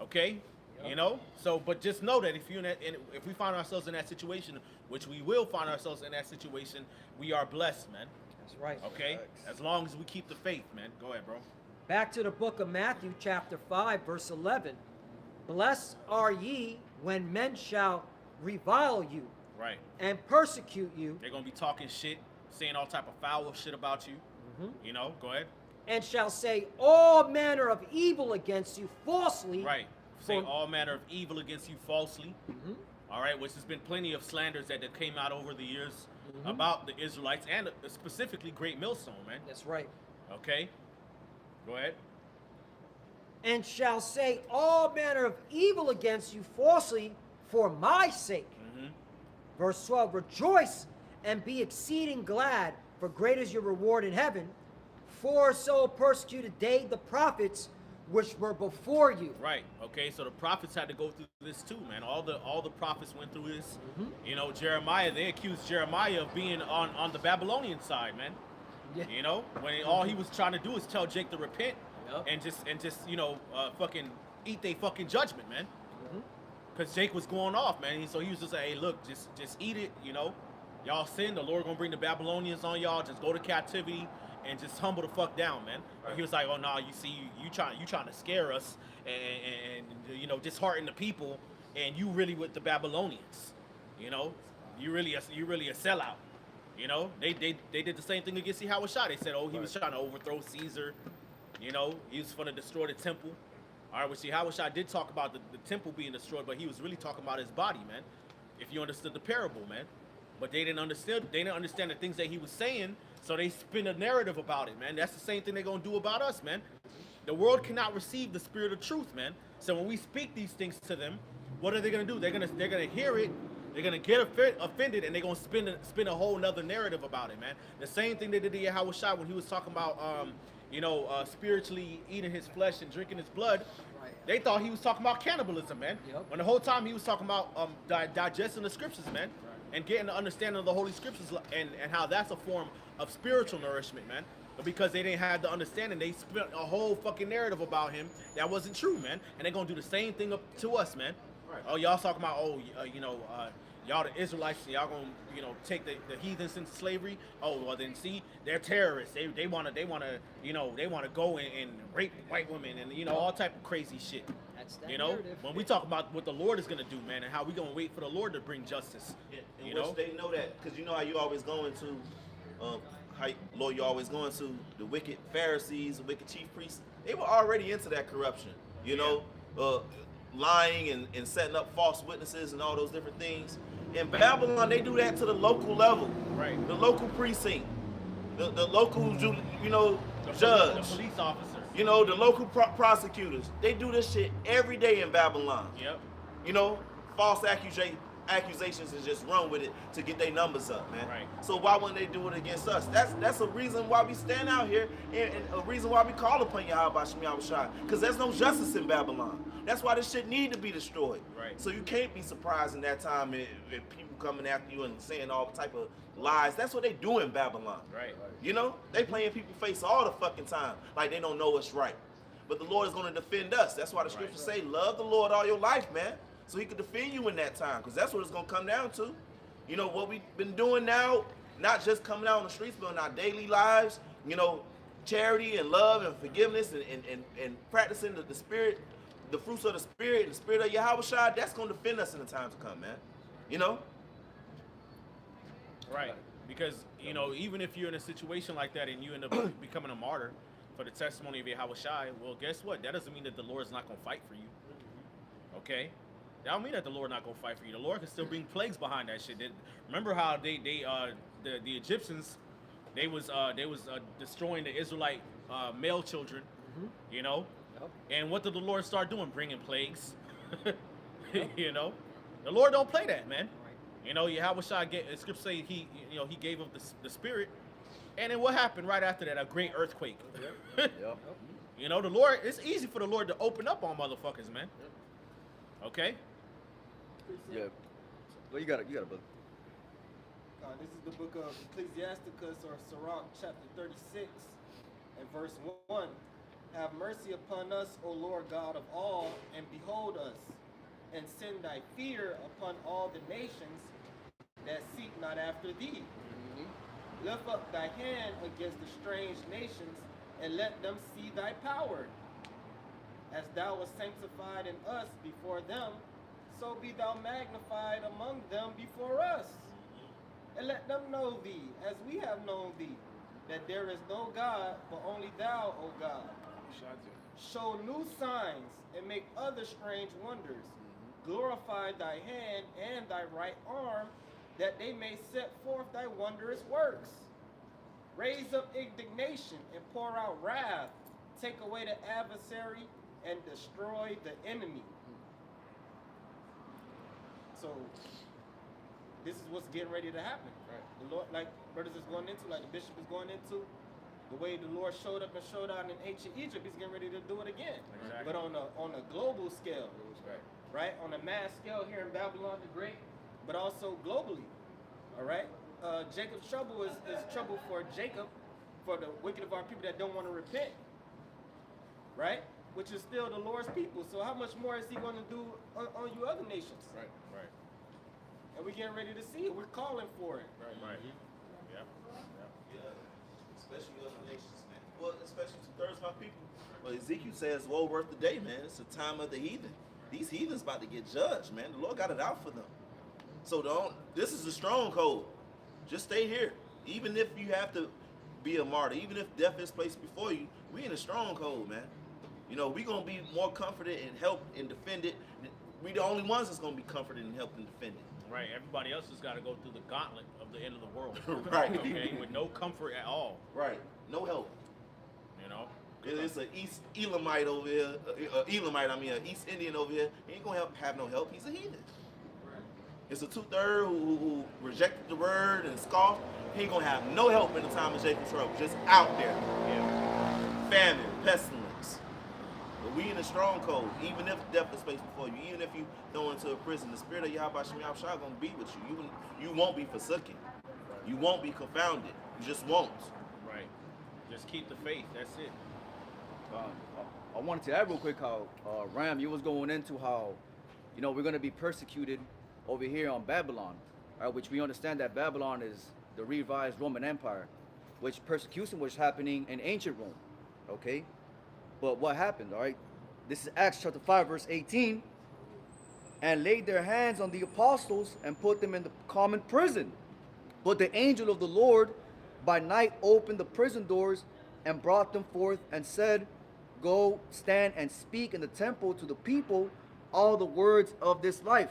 S2: Okay, you know. So, but just know that if if we find ourselves in that situation, which we will find ourselves in that situation, we are blessed, man.
S1: That's right.
S2: Okay, as long as we keep the faith, man. Go ahead, bro.
S1: Back to the book of Matthew, chapter 5, verse 11. Blessed are ye when men shall revile you
S2: Right.
S1: and persecute you,
S2: They're gonna be talking shit, saying all type of foul shit about you. You know. Go ahead.
S1: and shall say all manner of evil against you falsely.
S2: Right. Say
S1: For-
S2: all manner of evil against you falsely. All right, which has been plenty of slanders that came out over the years about the Israelites and specifically Great Millstone, man.
S1: That's right.
S2: Okay. Go ahead.
S1: And shall say all manner of evil against you falsely for my sake. Verse 12, rejoice and be exceeding glad, for great is your reward in heaven. For so persecuted they the prophets which were before you.
S2: Right. Okay. So the prophets had to go through this too, man. All the prophets went through this. You know, Jeremiah. They accused Jeremiah of being on the Babylonian side, man.
S1: Yeah.
S2: You know, when all he was trying to do is tell Jake to repent
S1: Yup.
S2: and just you know fucking eat they fucking judgment, man. Because Jake was going off, man. So he was just like, hey, look, just eat it, you know. Y'all sin, the Lord gonna bring the Babylonians on y'all. Just go to captivity and just humble the fuck down, man. Right. He was like, oh no, you see, you trying to scare us and you know dishearten the people, and you really with the Babylonians, you know. You really a sellout, you know. They did the same thing against Yahushua. They said, oh, he was trying to overthrow Caesar, you know. He was going to destroy the temple. All right, well, see, Yahushua did talk about the temple being destroyed, but he was really talking about his body, man. If you understood the parable, man. But they didn't understand the things that he was saying, so they spin a narrative about it, man. That's the same thing they're going to do about us, man. The world cannot receive the spirit of truth, man. So when we speak these things to them, what are they going to do? They're going to hear it, they're going to get offended, and they're going to spin a whole nother narrative about it, man. The same thing they did to Yahushua when he was talking about, spiritually eating his flesh and drinking his blood. They thought he was talking about cannibalism, man.
S1: Yep.
S2: When the whole time he was talking about digesting the scriptures, man, and getting the understanding of the Holy Scriptures and how that's a form of spiritual nourishment, man. But because they didn't have the understanding, they spent a whole fucking narrative about him that wasn't true, man. And they're gonna do the same thing up to us, man. Right. Oh, y'all talking about, y'all the Israelites, y'all gonna, take the heathens into slavery. Oh, well then see, they're terrorists. They wanna go and rape white women and all type of crazy shit.
S1: That's that
S2: You know,
S1: narrative.
S2: when we talk about what the Lord is gonna do, man, and how we gonna wait for the Lord to bring justice.
S4: And which they know that, because you know how you always going to, Lord, you always going to the wicked Pharisees, the wicked chief priests. They were already into that corruption, lying and setting up false witnesses and all those different things. In Babylon, they do that to the local level,
S2: Right.
S4: the local precinct, the local, judge,
S2: The police officers.
S4: the local prosecutors. They do this shit every day in Babylon.
S2: Yep.
S4: False accusations and just run with it to get their numbers up, man.
S2: Right.
S4: So why wouldn't they do it against us? That's a reason why we stand out here and a reason why we call upon Yahweh Shai, because there's no justice in Babylon. That's why this shit need to be destroyed.
S2: Right.
S4: So you can't be surprised in that time if people coming after you and saying all type of lies. That's what they do in Babylon.
S2: Right.
S4: They playing people's face all the fucking time like they don't know what's right. But the Lord is going to defend us. That's why the scriptures say, love the Lord all your life, man. So he could defend you in that time, because that's what it's going to come down to. What we've been doing now, not just coming out on the streets, but in our daily lives, charity and love and forgiveness and practicing the spirit, the fruits of the spirit and the spirit of Yahushua, that's going to defend us in the times to come, man.
S2: Right. Because, even if you're in a situation like that and you end up becoming a martyr for the testimony of Yahushua, well, guess what? That doesn't mean that the Lord's not going to fight for you. Okay? That don't mean that the Lord not going to fight for you. The Lord can still bring plagues behind that shit. Remember how the Egyptians, they was destroying the Israelite male children,
S1: Yep.
S2: And what did the Lord start doing? Bringing plagues. The Lord don't play that, man. Yahushua, scripture say he gave up the spirit, and then what happened right after that? A great earthquake.
S3: Yep.
S2: The Lord. It's easy for the Lord to open up on motherfuckers, man. Okay.
S3: Yeah. Well, you got it, brother.
S6: This is the book of Ecclesiasticus or Sirach, chapter 36, and verse 1. Have mercy upon us, O Lord God of all, and behold us, and send thy fear upon all the nations that seek not after thee. Lift up thy hand against the strange nations, and let them see thy power. As thou wast sanctified in us before them, so be thou magnified among them before us. And let them know thee, as we have known thee, that there is no God but only thou, O God. Show new signs and make other strange wonders. Glorify thy hand and thy right arm, that they may set forth thy wondrous works. Raise up indignation and pour out wrath. Take away the adversary and destroy the enemy. So, this is what's getting ready to happen.
S3: Right.
S6: The Lord, like brothers is going into, like the bishop is going into, the way the Lord showed up and showed out in ancient Egypt, he's getting ready to do it again.
S2: Exactly.
S6: But on a global scale, right? On a mass scale here in Babylon the Great, but also globally. All right? Jacob's trouble is trouble for Jacob, for the wicked of our people that don't want to repent. Right? Which is still the Lord's people. So how much more is he going to do on you other nations?
S2: Right.
S6: And we're getting ready to see it. We're calling for it.
S2: Right. Yeah.
S4: Yeah, especially other nations, man. Well, especially 2/3 of our people. Well, Ezekiel says, woe worth the day, man. It's the time of the heathen. These heathens about to get judged, man. The Lord got it out for them. So this is a stronghold. Just stay here. Even if you have to be a martyr, even if death is placed before you, we in a stronghold, man. You know, we're going to be more comforted and helped and defended. We the only ones that's going to be comforted and helped and defended.
S2: Right. Everybody else has got to go through the gauntlet of the end of the world.
S4: Right.
S2: Okay. With no comfort at all.
S4: Right. No help.
S2: You know.
S4: It's an East Elamite over here, an East Indian over here. He ain't gonna have no help. He's a heathen. It's a 2/3 who rejected the word and scoffed. He ain't gonna have no help in the time of Jacob's trouble. Just out there.
S2: Yeah.
S4: Famine, pestilence. But we in a stronghold. Even if death is placed before you, even if you go into a prison, the spirit of Yahweh Shem Yahushua gonna be with you. You won't be forsaken. You won't be confounded. You just won't.
S2: Right. Just keep the faith. That's it.
S3: I wanted to add real quick how Ram, you was going into how, you know, we're going to be persecuted over here on Babylon, right? Which we understand that Babylon is the revised Roman Empire, which persecution was happening in ancient Rome, okay? But what happened, all right? This is Acts chapter 5, verse 18. And laid their hands on the apostles and put them in the common prison. But the angel of the Lord by night opened the prison doors and brought them forth and said, go stand and speak in the temple to the people all the words of this life.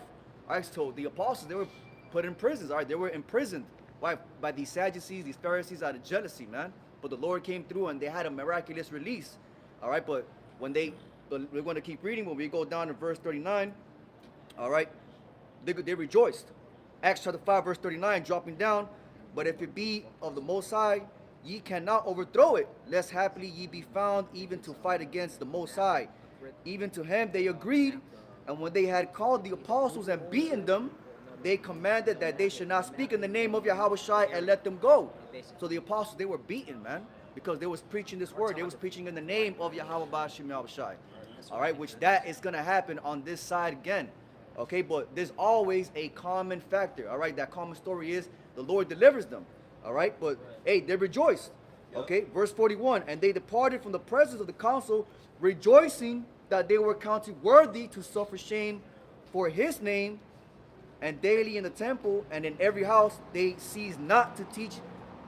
S3: All right, so the apostles, they were put in prisons. All right, they were imprisoned by these Sadducees, these Pharisees out of jealousy, man. But the Lord came through and they had a miraculous release. All right, but we're going to keep reading. When we go down to verse 39, all right, they rejoiced. Acts chapter 5, verse 39, dropping down. But if it be of the Most High, ye cannot overthrow it, lest happily ye be found even to fight against the Most High. Even to him they agreed, and when they had called the apostles and beaten them, they commanded that they should not speak in the name of Yahushua and let them go. So the apostles, they were beaten, man, because they was preaching this word. They was preaching in the name of Yahweh Ba'ashem Yahushua. All right, which that is going to happen on this side again. Okay, but there's always a common factor. All right, that common story is the Lord delivers them. All right, but hey, they rejoiced. Okay, verse 41, and they departed from the presence of the council, rejoicing that they were counted worthy to suffer shame for his name, and daily in the temple and in every house they ceased not to teach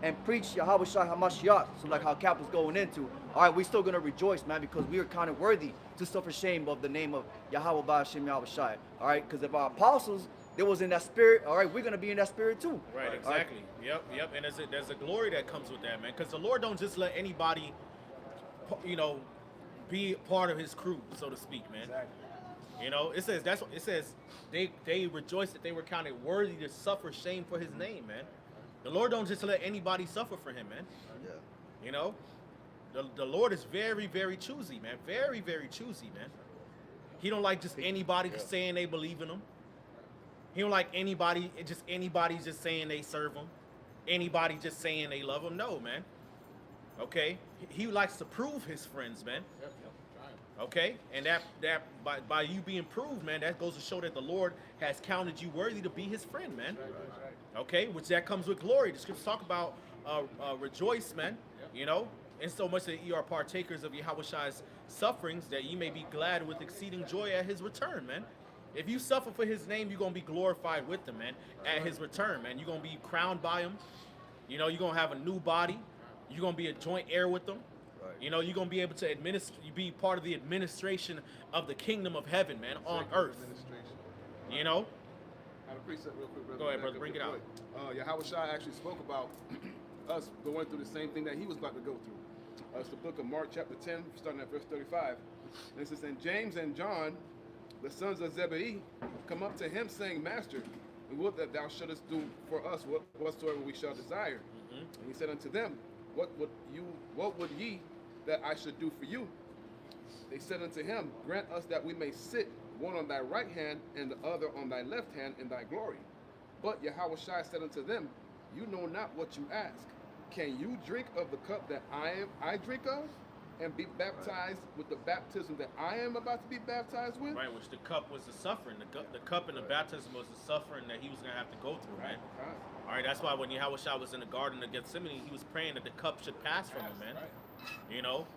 S3: and preach Yahweh Shai HaMashiach. So like how Cap was going into, all right, we're still going to rejoice, man, because we are counted worthy to suffer shame of the name of Yahweh Ba'ashem Yahweh Shai. All right, because if our apostles, they was in that spirit, all right, we're going to be in that spirit too.
S2: Right, exactly. Right. Yep. And there's a glory that comes with that, man, because the Lord don't just let anybody, you know, be part of his crew, so to speak, man.
S5: Exactly.
S2: You know, it says they rejoiced that they were counted worthy to suffer shame for his name, man. The Lord don't just let anybody suffer for him, man.
S3: Yeah.
S2: You know, the Lord is very, very choosy, man. Very, very choosy, man. He don't like just anybody saying they believe in him. He don't like anybody, just anybody just saying they serve him, anybody just saying they love him. No, man. Okay, he likes to prove his friends, man.
S5: Yep.
S2: Okay, and that by you being proved, man, that goes to show that the Lord has counted you worthy to be His friend, man.
S5: Right.
S2: Okay, which that comes with glory. The scriptures talk about rejoice, man. You know, and so much that you are partakers of Yahweh's sufferings, that you may be glad with exceeding joy at His return, man. If you suffer for His name, you're gonna be glorified with Him, man. At His return, man, you're gonna be crowned by Him. You know, you're gonna have a new body. You're gonna be a joint heir with Him.
S3: Right.
S2: You know, you're gonna be able to be part of the administration of the kingdom of heaven, man, on earth. You know.
S5: I have a precept real quick, brother.
S2: Go ahead,
S5: Back
S2: brother,
S5: up
S2: bring
S5: real
S2: it out.
S5: quick. Yahweh Shai actually spoke about us going through the same thing that he was about to go through. It's the book of Mark chapter 10, starting at verse 35. And it says, and James and John, the sons of Zebedee, come up to him saying, Master, we would that thou shouldest do for us whatsoever we shall desire. And he said unto them, what would ye that I should do for you? They said unto him, grant us that we may sit one on thy right hand and the other on thy left hand in thy glory. But Yahweh Shai said unto them, you know not what you ask. Can you drink of the cup that I drink of, and be baptized with the baptism that I am about to be baptized with?
S2: Right, which the cup was the suffering. The cup and the baptism was the suffering that he was gonna have to go through, man. All right, that's why when Yahweh Shai was in the Garden of Gethsemane, he was praying that the cup should pass from him, man. You know,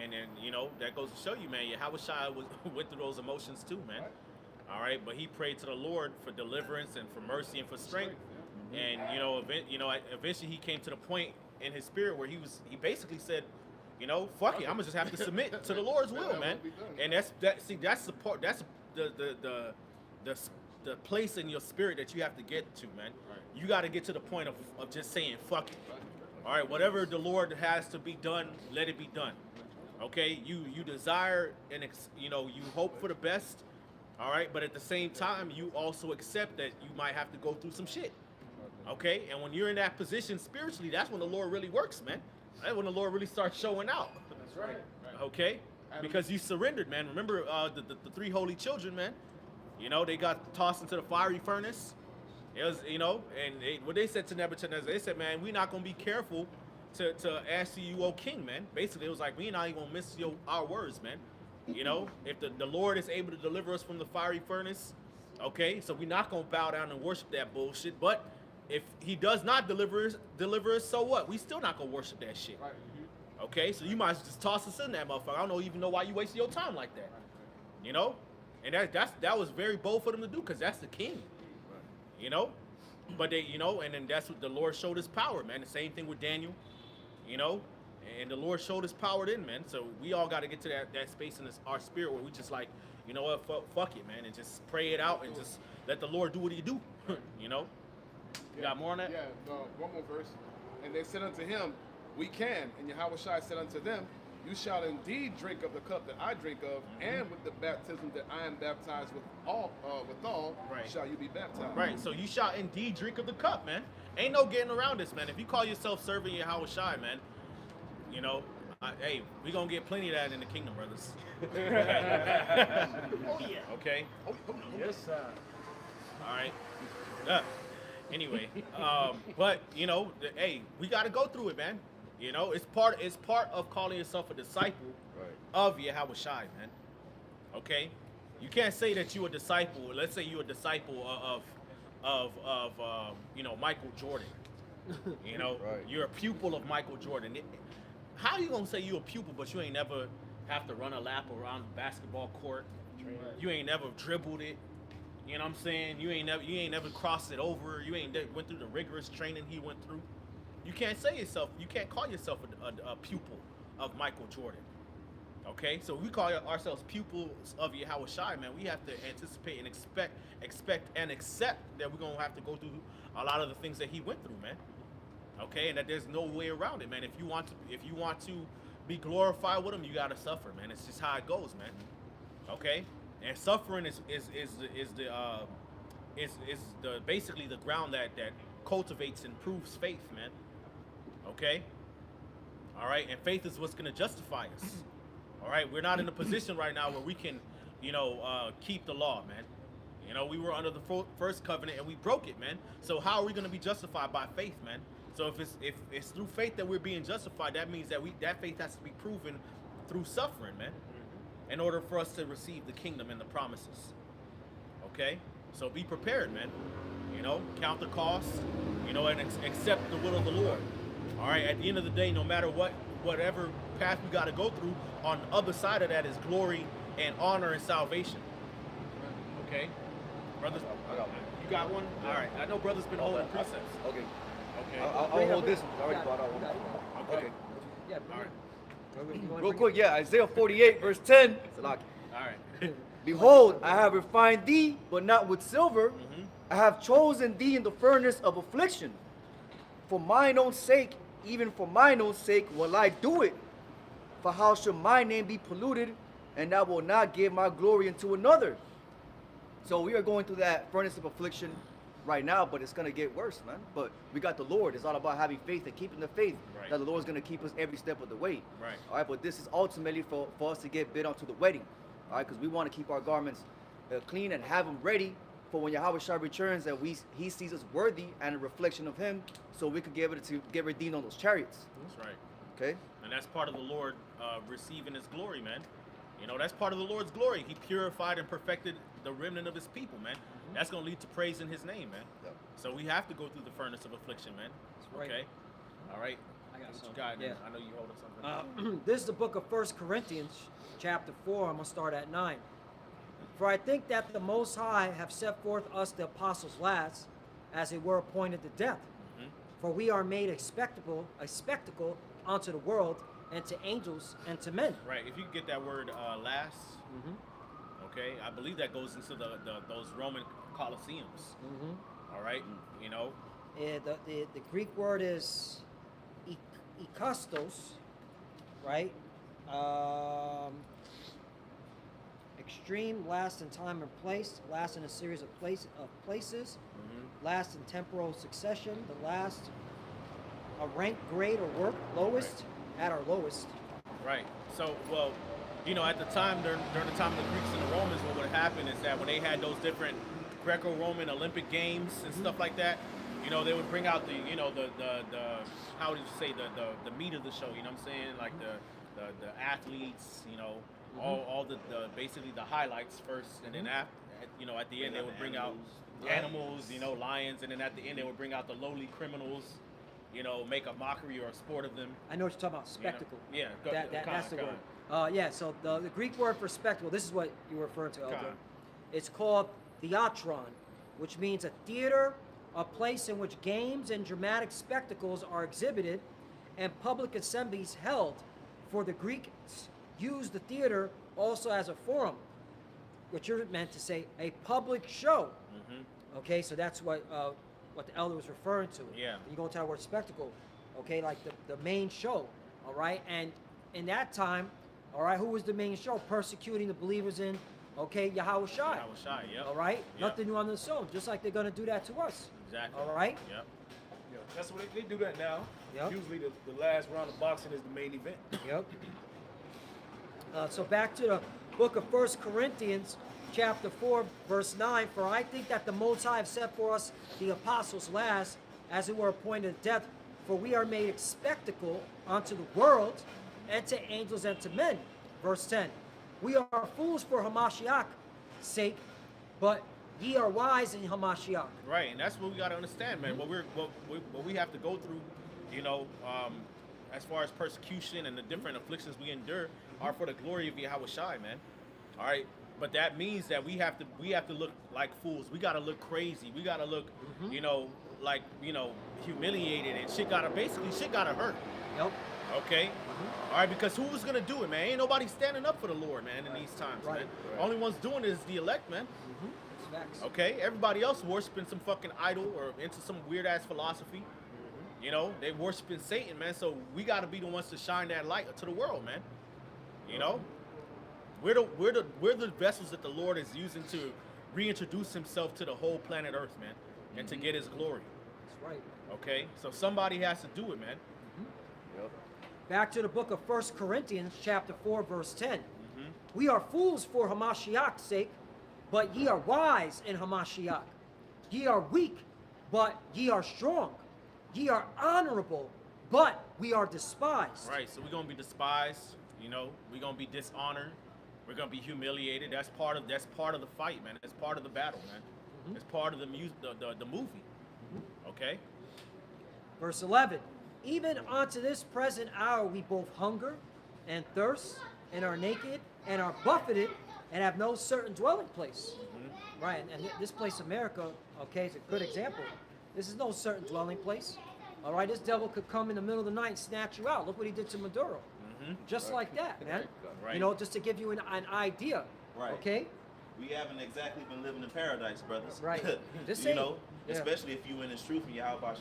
S2: and then you know that goes to show you, man. Yahweh Shai went through those emotions too, man. All right, but he prayed to the Lord for deliverance and for mercy and for strength. And eventually he came to the point in his spirit where he basically said, you know, fuck it, I'm gonna just have to submit to the Lord's will, man. And that's the part, that's the place in your spirit that you have to get to, man. You got to get to the point of just saying fuck it. All right, whatever the Lord has to be done, let it be done. Okay, you desire and you hope for the best. All right, but at the same time, you also accept that you might have to go through some shit. Okay, and when you're in that position spiritually, that's when the Lord really works, man. That's when the Lord really starts showing out.
S5: That's right.
S2: Okay, because you surrendered, man. Remember the three holy children, man. You know, they got tossed into the fiery furnace. It was, and what they said to Nebuchadnezzar, they said, man, we're not gonna be careful to answer you, O king, man. Basically, it was like, we're not even gonna miss our words, man. You know, if the Lord is able to deliver us from the fiery furnace, okay, so we're not gonna bow down and worship that bullshit. But if he does not deliver us, so what? We still not gonna worship that shit.
S5: Right.
S2: Okay, so you might as well just toss us in that motherfucker. I don't even know why you wasted your time like that. You know? And that was very bold for them to do, because that's the king. You know? But they, and then that's what the Lord showed his power, man. The same thing with Daniel, and the Lord showed his power then, man. So we all got to get to that space in our spirit where we just like, you know what, fuck it, man, and just pray it out and just let the Lord do what he do, You got more on that?
S5: Yeah, one more verse. And they said unto him, we can. And Yahweh Shai said unto them, you shall indeed drink of the cup that I drink of, and with the baptism that I am baptized withal,
S2: Right.
S5: shall you be baptized.
S2: Right, so you shall indeed drink of the cup, man. Ain't no getting around this, man. If you call yourself serving Yahweh Shai, man, hey, we gonna get plenty of that in the kingdom, brothers.
S1: Oh yeah.
S2: Okay?
S8: Yes, sir.
S2: All right. Anyway, but hey, we got to go through it, man. It's part of calling yourself a disciple of Yahweh Shai, man. Okay, you can't say that you're a disciple. Let's say you're a disciple of Michael Jordan. You're a pupil of Michael Jordan. How you gonna say you're a pupil, but you ain't never have to run a lap around the basketball court? You ain't never dribbled it. You know what I'm saying? You ain't never crossed it over. You ain't went through the rigorous training he went through. You can't call yourself a pupil of Michael Jordan. Okay? So we call ourselves pupils of Yahweh Shai, man. We have to anticipate and expect and accept that we're gonna have to go through a lot of the things that he went through, man. Okay, and that there's no way around it, man. If you want to be glorified with him, you gotta suffer, man. It's just how it goes, man. Okay? And suffering is basically the ground that cultivates and proves faith, man. Okay? All right, and faith is what's gonna justify us. All right, we're not in a position right now where we can, keep the law, man. You know, we were under the first covenant and we broke it, man. So how are we going to be justified? By faith, man. So if it's through faith that we're being justified, that means that that faith has to be proven through suffering, man, in order for us to receive the kingdom and the promises. Okay? So be prepared, man. You know, count the cost, you know, and accept the will of the Lord. All right? At the end of the day, no matter whatever path we got to go through, on the other side of that is glory and honor and salvation. Okay? Brothers,
S3: I got one.
S2: you got one? All right. I know brothers been holding precepts.
S3: Okay.
S2: Okay.
S3: I'll hold this one. I already brought out one.
S2: Okay.
S3: Okay.
S1: Yeah.
S2: All right.
S3: Real quick, yeah, Isaiah 48, verse 10.
S2: All right.
S3: Behold, I have refined thee, but not with silver.
S2: Mhm.
S3: I have chosen thee in the furnace of affliction. For mine own sake, even for mine own sake, will I do it. For how should my name be polluted, and I will not give my glory unto another? So we are going through that furnace of affliction right now, but it's going to get worse, man. But we got the Lord. It's all about having faith and keeping the faith
S2: Right.
S3: that the Lord's going to keep us every step of the way.
S2: Right.
S3: All right, but this is ultimately for us to get bid onto the wedding. All right, because we want to keep our garments clean and have them ready for when Yahweh Shah returns, that he sees us worthy and a reflection of him, so we could be able to get redeemed on those chariots.
S2: That's right.
S3: Okay?
S2: And that's part of the Lord receiving his glory, man. You know, that's part of the Lord's glory. He purified and perfected the remnant of his people, man. That's going to lead to praise in his name, man.
S3: Yep.
S2: So we have to go through the furnace of affliction, man.
S1: That's right.
S2: Okay? All right.
S1: I got
S2: What you
S1: something.
S2: got?
S1: Yeah.
S2: I know you holding something.
S1: This is the book of 1 Corinthians, chapter 4. I'm going to start at 9. For I think that the Most High have set forth us the apostles last, as it were appointed to death.
S2: Mhm.
S1: For we are made a spectacle unto the world, and to angels, and to men.
S2: Right. If you get that word last,
S1: Mm-hmm.
S2: okay, I believe that goes into those Roman Colosseums.
S1: Mm-hmm.
S2: All right. You know.
S1: The Greek word is ikastos, right? Extreme, last in time and place, last in a series of places, last in temporal succession, the last, a rank, grade, or work, lowest, at our lowest.
S2: Right. So, well, you know, at the time, during the time of the Greeks and the Romans, what would happen is that when they had those different Greco-Roman Olympic games and stuff like that, you know, they would bring out the, you know, the how would you say, the meat of the show, you know what I'm saying? Like the athletes, you know, all the basically the highlights first, and then after, you know, at the end they would bring out animals, you know, lions, and then at the end they would bring out the lowly criminals, you know, make a mockery or a sport of them.
S1: I know what you're talking about, spectacle.
S2: You know? Yeah,
S1: That's the word. Yeah, so the Greek word for spectacle, this is what you were referring to, Elder. It's called theatron, which means a theater, a place in which games and dramatic spectacles are exhibited and public assemblies held. For the Greeks used the theater also as a forum, which you're meant to say a public show. Okay, so that's what the elder was referring to.
S2: Yeah.
S1: You go into that word spectacle, okay, like the main show, all right? And in that time, all right, who was the main show? Persecuting the believers in, okay, Yahweh Shai.
S2: Yahweh Shai, yep.
S1: All right?
S2: Yep.
S1: Nothing new under the sun, just like they're going to do that to us.
S2: Exactly.
S1: All right?
S2: Yep.
S5: Yeah, that's what they do that now.
S1: Yep.
S5: Usually the last round of boxing is the main event.
S1: Yep. So back to the book of 1 Corinthians, chapter 4, verse 9. For I think that the Most High have set for us the apostles last, as it were appointed to death. For we are made a spectacle unto the world, and to angels, and to men. Verse 10. We are fools for Hamashiach's sake, but ye are wise in Hamashiach.
S2: Right, and that's what we got to understand, man. What we have to go through, you know, as far as persecution and the different afflictions we endure, are for the glory of Yahweh Shai, man. All right, but that means that we have to look like fools. We got to look crazy. We got to look, you know, like, you know, humiliated, and shit gotta hurt.
S1: Yep.
S2: Okay. All right, because who's gonna do it, man? Ain't nobody standing up for the Lord, man, in these times,
S1: Right.
S2: man. Only ones doing it is the elect, man.
S1: It's facts.
S2: Okay, everybody else worshiping some fucking idol or into some weird ass philosophy. You know, they worshiping Satan, man. So we got to be the ones to shine that light to the world, man. You know, we're the vessels that the Lord is using to reintroduce Himself to the whole planet Earth, man, and to get His glory.
S1: That's right.
S2: Okay, so somebody has to do it, man.
S3: Yep.
S1: Back to the book of 1 Corinthians, chapter 4, verse 10. We are fools for Hamashiach's sake, but ye are wise in Hamashiach. Ye are weak, but ye are strong. Ye are honorable, but we are despised.
S2: Right, so we're gonna be despised. You know, we're gonna be dishonored. We're gonna be humiliated. That's part of the fight, man. It's part of the battle, man. It's part of the movie. Okay.
S1: Verse 11. Even unto this present hour we both hunger and thirst and are naked and are buffeted and have no certain dwelling place. Right, and this place, America, okay, is a good example. This is no certain dwelling place. All right, this devil could come in the middle of the night and snatch you out. Look what he did to Maduro. Just like that, man.
S2: Right.
S1: You know, just to give you an idea.
S4: Right.
S1: Okay?
S4: We haven't exactly been living in paradise, brothers.
S1: Right. Just
S4: you
S1: saying.
S4: know,
S1: Yeah.
S4: especially if you in this truth and Yahweh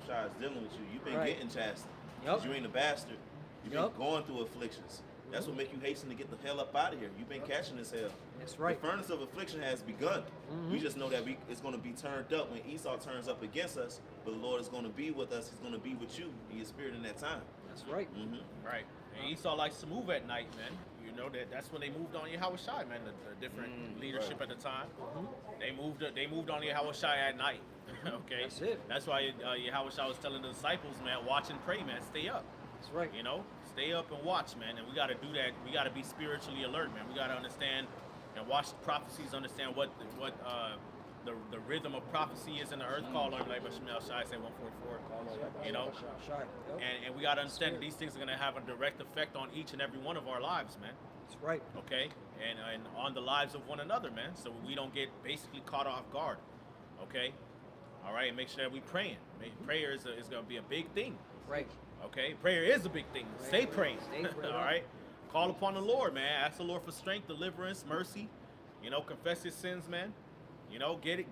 S4: Shai is dealing with you. You've been
S1: Right.
S4: getting chastised.
S1: Yep.
S4: You ain't a bastard. You've
S1: Yep.
S4: been going through afflictions. That's what make you hasten to get the hell up out of here. You've been catching this hell.
S1: That's right.
S4: The furnace of affliction has begun. We just know that it's going to be turned up when Esau turns up against us. But the Lord is going to be with us. He's going to be with you in your spirit in that time.
S1: That's right.
S2: Right. And Esau likes to move at night, man. You know that's when they moved on Yahweh Shai, man. The different leadership at the time. They moved on Yahweh Shai at night. Okay.
S1: That's it.
S2: That's why Yahweh Shai was telling the disciples, man, watch and pray, man. Stay up.
S1: That's right.
S2: You know, stay up and watch, man. And we got to do that. We got to be spiritually alert, man. We got to understand and watch the prophecies, understand what the rhythm of prophecy is in the earth. Call on like Shemel Shai say 144. You know, and we got to understand that these things are going to have a direct effect on each and every one of our lives, man.
S1: That's right.
S2: Okay, and on the lives of one another, man. So we don't get basically caught off guard. Okay, all right. And make sure that we praying. Prayer is going to be a big thing.
S1: Right.
S2: Okay, prayer is a big thing. Stay praying.
S1: Stay praying.
S2: All right, call upon the Lord, man. Ask the Lord for strength, deliverance, mercy. You know, confess his sins, man. You know, get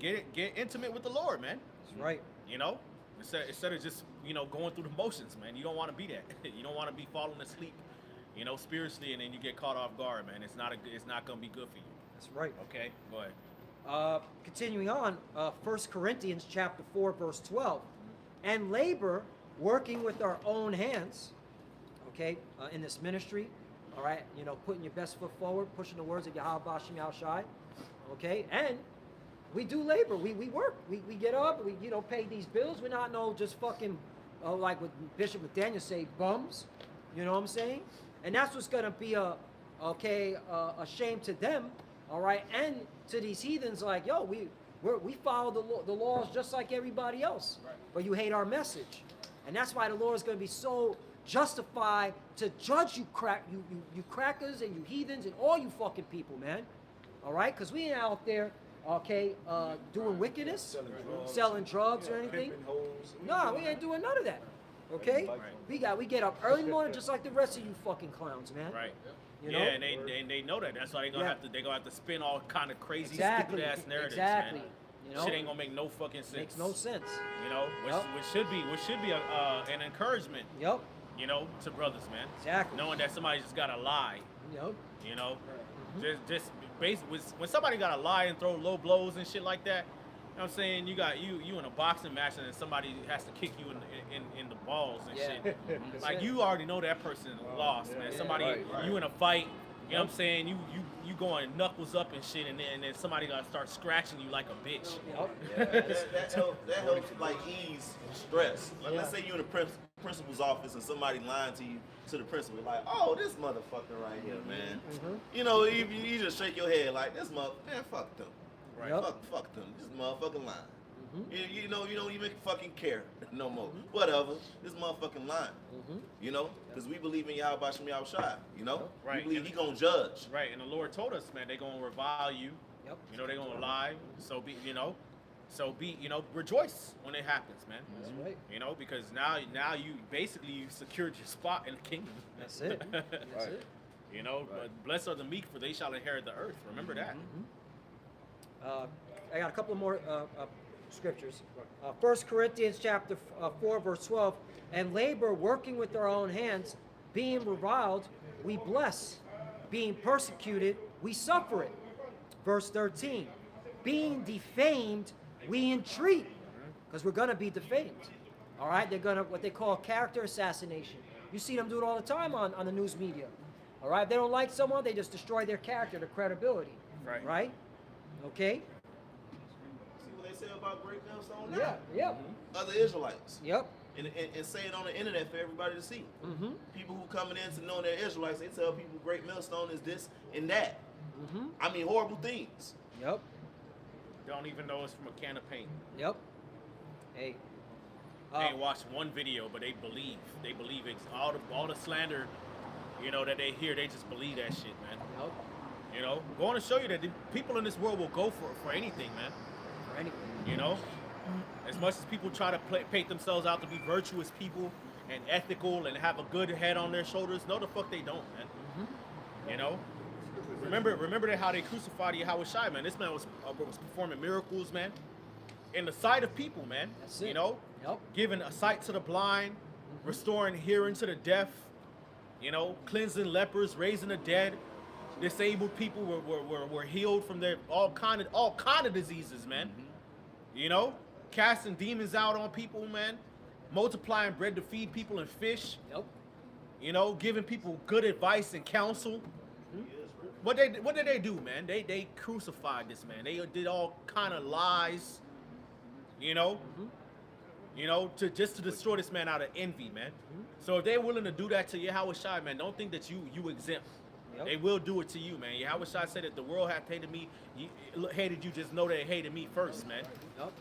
S2: intimate with the Lord, man.
S1: That's right.
S2: You know, instead of just going through the motions, man. You don't want to be that. You don't want to be falling asleep, spiritually, and then you get caught off guard, man. It's not gonna be good for you.
S1: That's right.
S2: Okay, go ahead.
S1: Continuing on, 1 Corinthians chapter 4, verse 12. And labor, working with our own hands, okay, in this ministry, all right, putting your best foot forward, pushing the words of Yahweh Bashem Yahushai, okay, and we do labor, we work, we get up, we pay these bills. We're not just fucking, like what Bishop McDaniel say, bums, you know what I'm saying? And that's what's gonna be a shame to them, all right, and to these heathens, like, yo, we follow the laws just like everybody else, right. But you hate our message, and that's why the Lord is gonna be so justified to judge you crackers and you heathens and all you fucking people, man, all right, because we ain't out there, doing wickedness, selling drugs or anything. No, we ain't doing none of that. Okay, right. we get up early morning just like the rest of you fucking clowns, man.
S2: Right.
S1: You know?
S2: Yeah, and they know that. That's why they're gonna have to spin all kind of crazy,
S1: exactly.
S2: stupid ass narratives,
S1: exactly.
S2: man. Shit ain't gonna make no fucking sense.
S1: Makes no sense.
S2: Which should be an encouragement.
S1: Yep.
S2: To brothers, man.
S1: Exactly.
S2: Knowing that somebody just gotta lie.
S1: Yep.
S2: Just basically when somebody gotta lie and throw low blows and shit like that. You know what I'm saying? You got you in a boxing match and then somebody has to kick you in the balls and shit. Like you already know that person lost, man. Somebody you in a fight, you know what I'm saying? You going knuckles up and shit, and then somebody gotta start scratching you like a bitch.
S4: That helps like ease stress. Like let's say you're in the principal's office and somebody lying to the principal, like, oh, this motherfucker right here, man. You just shake your head like this man, fuck them. Right. Fuck them. This motherfucking lying. You don't even fucking care no more. Whatever. This motherfucking lying. Because we believe in Yahweh Bashem Yahushai.
S2: Right.
S4: We believe he gonna judge.
S2: Right. And the Lord told us, man, they're gonna revile you.
S1: Yep.
S2: They're gonna lie. So rejoice when it happens, man.
S1: That's right.
S2: Because now you basically secured your spot in the kingdom.
S1: That's it. That's it.
S2: But blessed are the meek, for they shall inherit the earth. Remember that.
S1: I got a couple more scriptures. 1 Corinthians chapter 4, verse 12. And labor, working with our own hands, being reviled, we bless. Being persecuted, we suffer it. Verse 13. Being defamed, we entreat. Because we're going to be defamed. All right? They're going to, what they call character assassination. You see them do it all the time on the news media. All right? If they don't like someone, they just destroy their character, their credibility.
S2: Right.
S1: Right? Okay?
S4: See what they say about great millstone now?
S1: Yeah, yep,
S4: Other Israelites.
S1: yep.
S4: And say it on the internet for everybody to see.
S1: Mm-hmm.
S4: People who coming in to know they're Israelites, they tell people great millstone is this and that.
S1: Mm-hmm.
S4: I mean, horrible things.
S1: Yep,
S2: Don't even know it's from a can of paint.
S1: yep. Hey.
S2: They ain't watched one video, but they believe. They believe all the slander, that they hear. They just believe that shit, man.
S1: Yep.
S2: Going to show you that the people in this world will go for anything, man.
S1: For anything.
S2: As much as people try to paint themselves out to be virtuous people and ethical and have a good head on their shoulders, no, the fuck they don't, man. Remember how they crucified Yahweh Shai, man. This man was performing miracles, man, in the sight of people, man.
S1: That's it. Yep.
S2: Giving a sight to the blind, restoring hearing to the deaf, cleansing lepers, raising the dead. Disabled people were healed from their all kind of diseases, man. Casting demons out on people, man. Multiplying bread to feed people and fish.
S1: Yep.
S2: Giving people good advice and counsel. What did they do, man? They crucified this man. They did all kind of lies, to destroy this man out of envy, man. So if they're willing to do that to Yahweh Shai, man, don't think that you exempt.
S1: Yep.
S2: They will do it to you, man. Yahweh Shai said that the world hath hated me, hated you, just know they hated me first, man.
S1: Yep.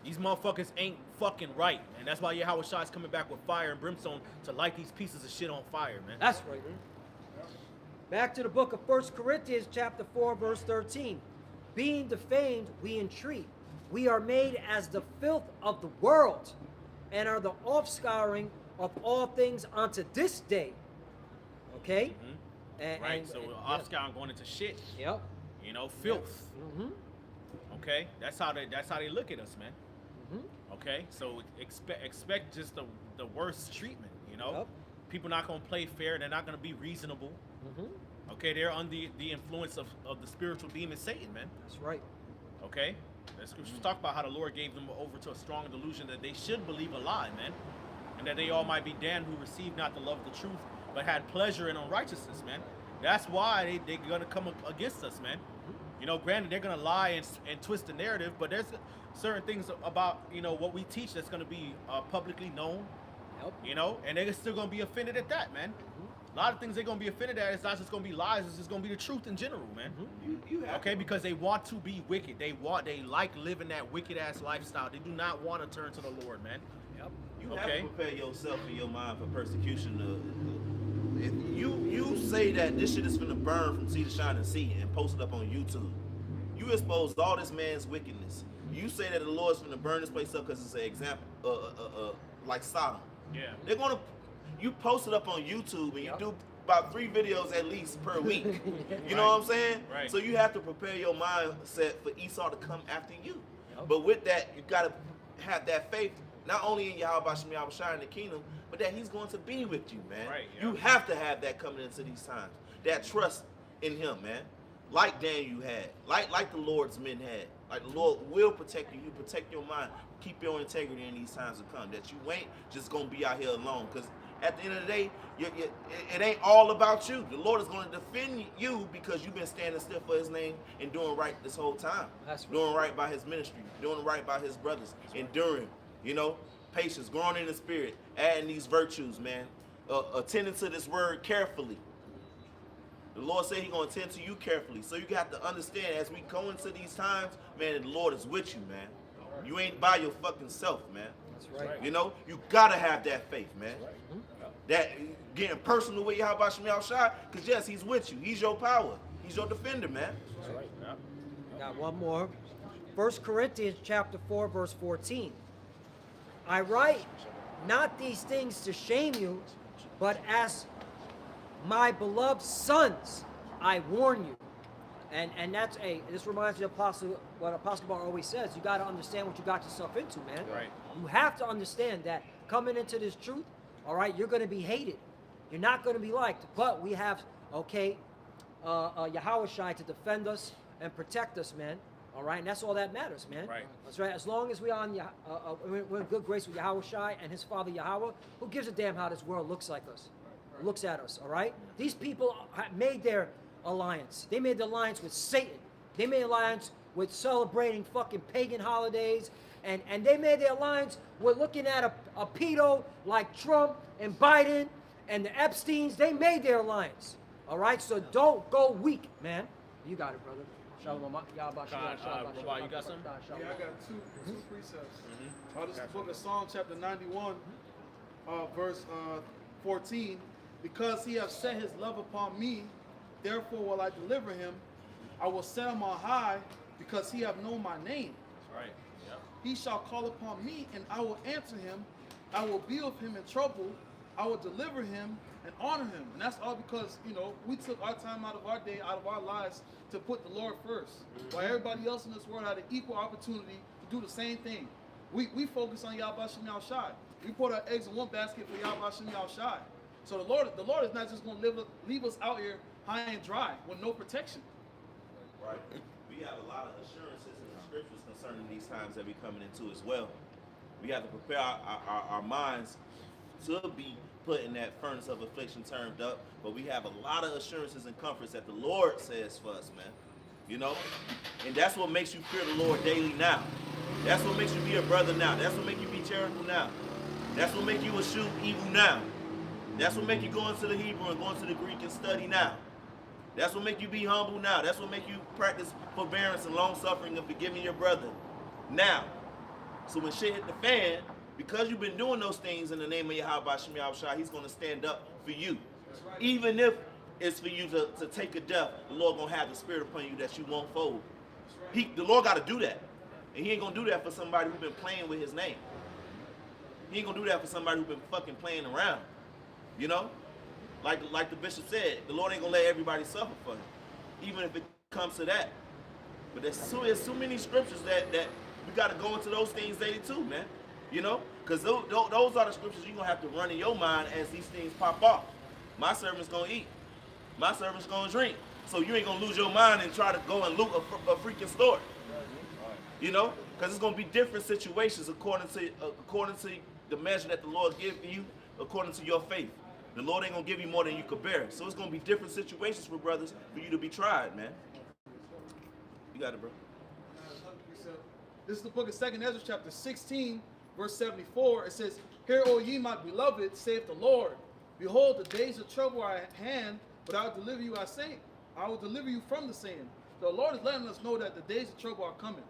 S2: These motherfuckers ain't fucking right, and that's why Yahweh Shai is coming back with fire and brimstone to light these pieces of shit on fire, man.
S1: That's right. Back to the book of 1 Corinthians chapter 4, verse 13. Being defamed, we entreat. We are made as the filth of the world, and are the offscouring of all things unto this day. Okay?
S2: Right, so offscouring going into shit.
S1: Yep.
S2: Filth.
S1: Mm-hmm.
S2: Okay, that's how they look at us, man.
S1: Mm-hmm.
S2: Okay, so expect just the worst treatment.
S1: Yep.
S2: People not gonna play fair. They're not gonna be reasonable.
S1: Mm-hmm.
S2: Okay, they're under the influence of the spiritual demon Satan, man.
S1: That's right.
S2: Okay, the scriptures talk about how the Lord gave them over to a strong delusion that they should believe a lie, man, and that they all might be damned who received not the love of the truth, but had pleasure in unrighteousness, man. That's why they're gonna come up against us, man. Granted, they're gonna lie and twist the narrative, but there's certain things about what we teach that's gonna be publicly known.
S1: Yep.
S2: And they're still gonna be offended at that, man. A lot of things they're gonna be offended at. It's not just gonna be lies. It's just gonna be the truth in general, man. Okay, because they want to be wicked. They like living that wicked ass lifestyle. They do not want to turn to the Lord, man.
S1: Yep.
S4: You have to prepare yourself and your mind for persecution. If you say that this shit is finna burn from sea to shining sea and post it up on YouTube, you expose all this man's wickedness. You say that the Lord's finna burn this place up because it's an example, like Sodom.
S2: Yeah.
S4: They're gonna, you post it up on YouTube and you do about 3 videos at least per week. You know what I'm saying?
S2: Right.
S4: So you have to prepare your mindset for Esau to come after you.
S1: Yep.
S4: But with that, you gotta have that faith, not only in Yahweh Yahweh Shai in the kingdom, but that he's going to be with you, man.
S2: Right, yeah.
S4: You have to have that coming into these times. That trust in him, man. Like Daniel had, like the Lord's men had. Like the Lord will protect you. You protect your mind. Keep your integrity in these times to come. That you ain't just gonna be out here alone. Because at the end of the day, it ain't all about you. The Lord is gonna defend you because you've been standing still for his name and doing right this whole time.
S1: That's right.
S4: Doing right by his ministry. Doing right by his brothers. Enduring. Patience, growing in the spirit, adding these virtues, man. Attending to this word carefully. The Lord said he's going to attend to you carefully. So you got to understand, as we go into these times, man, the Lord is with you, man. You ain't by your fucking self, man.
S1: That's right.
S4: You got to have that faith, man. That getting personal with Yahweh Shai, because yes, he's with you. He's your power. He's your defender, man.
S2: That's right. Yeah.
S1: Got one more. 1 Corinthians chapter 4, verse 14. I write not these things to shame you, but as my beloved sons, I warn you. And that's this reminds me of what Apostle Bar always says. You got to understand what you got yourself into, man.
S2: Right.
S1: You have to understand that coming into this truth, all right, you're going to be hated. You're not going to be liked. But we have, Yahweh Shai to defend us and protect us, man. All right, and that's all that matters, man.
S2: Right.
S1: That's right. As long as we're we're in good grace with Yahweh Shai and his father Yahweh, who gives a damn how this world looks like us, looks at us, all right? These people made their alliance. They made the alliance with Satan. They made alliance with celebrating fucking pagan holidays, and they made their alliance. We're looking at a pedo like Trump and Biden and the Epsteins. They made their alliance. All right, so don't go weak, man. You got it, brother. Shalom.
S2: Rabbi, you got something?
S8: Yeah, I got two precepts. This is the book of Psalm chapter 91, verse 14. Because he hath set his love upon me, therefore will I deliver him. I will set him on high, because he hath known my name.
S2: That's right. Yep.
S8: He shall call upon me, and I will answer him. I will be with him in trouble. I will deliver him and honor him. And that's all because, we took our time out of our day, out of our lives, to put the Lord first. While everybody else in this world had an equal opportunity to do the same thing. We focus on Yahweh Shem Shai. We put our eggs in one basket for Yahweh Shem Shai. So the Lord is not just going to leave us out here high and dry with no protection.
S4: Right. We have a lot of assurances in the scriptures concerning these times that we're coming into as well. We have to prepare our minds to be put in that furnace of affliction turned up, but we have a lot of assurances and comforts that the Lord says for us, man. And that's what makes you fear the Lord daily now. That's what makes you be a brother now. That's what makes you be charitable now. That's what makes you eschew evil now. That's what makes you go into the Hebrew and go into the Greek and study now. That's what makes you be humble now. That's what makes you practice forbearance and long suffering and forgiving your brother now. So when shit hit the fan, because you've been doing those things in the name of Yahweh Shem Shai, he's going to stand up for you. Right. Even if it's for you to take a death, the Lord going to have the spirit upon you that you won't fold. Right. The Lord got to do that. And he ain't going to do that for somebody who's been playing with his name. He ain't going to do that for somebody who's been fucking playing around. Like the bishop said, the Lord ain't going to let everybody suffer for him, even if it comes to that. But there's so many scriptures that we got to go into those things daily too, man. Because those are the scriptures you're going to have to run in your mind as these things pop off. My servant's going to eat. My servant's going to drink. So you ain't going to lose your mind and try to go and loot a freaking store. Because it's going to be different situations according to the measure that the Lord gives you, according to your faith. The Lord ain't going to give you more than you could bear. So it's going to be different situations for brothers for you to be tried, man. You got it, bro.
S8: This is the book of 2nd Ezra, chapter 16, verse 74. It says, Hear, O ye my beloved, saith the Lord. Behold, the days of trouble are at hand, but I will deliver you, I will deliver you from the same. The Lord is letting us know that the days of trouble are coming.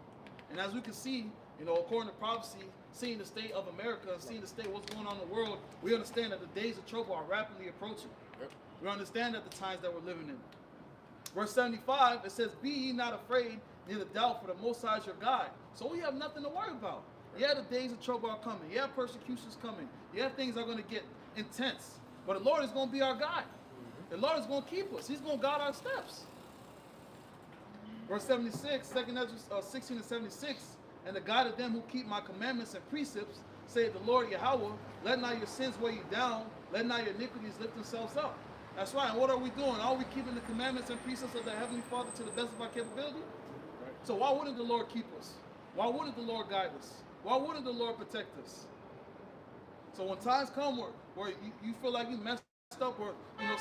S8: And as we can see, according to prophecy, seeing the state of America, seeing the state of what's going on in the world, we understand that the days of trouble are rapidly approaching. We understand that the times that we're living in. Verse 75, it says, Be ye not afraid, neither doubt, for the Most High is your God. So we have nothing to worry about. Yeah, the days of trouble are coming. Yeah, persecution's coming. Yeah, things are going to get intense. But the Lord is going to be our guide. The Lord is going to keep us. He's going to guide our steps. Verse 76, 2nd Ezra 16 and 76, And the God of them who keep my commandments and precepts, saith the Lord Yahweh, let not your sins weigh you down, let not your iniquities lift themselves up. That's right. And what are we doing? Are we keeping the commandments and precepts of the Heavenly Father to the best of our capability? Right. So why wouldn't the Lord keep us? Why wouldn't the Lord guide us? Why wouldn't the Lord protect us? So when times come where you feel like you messed up or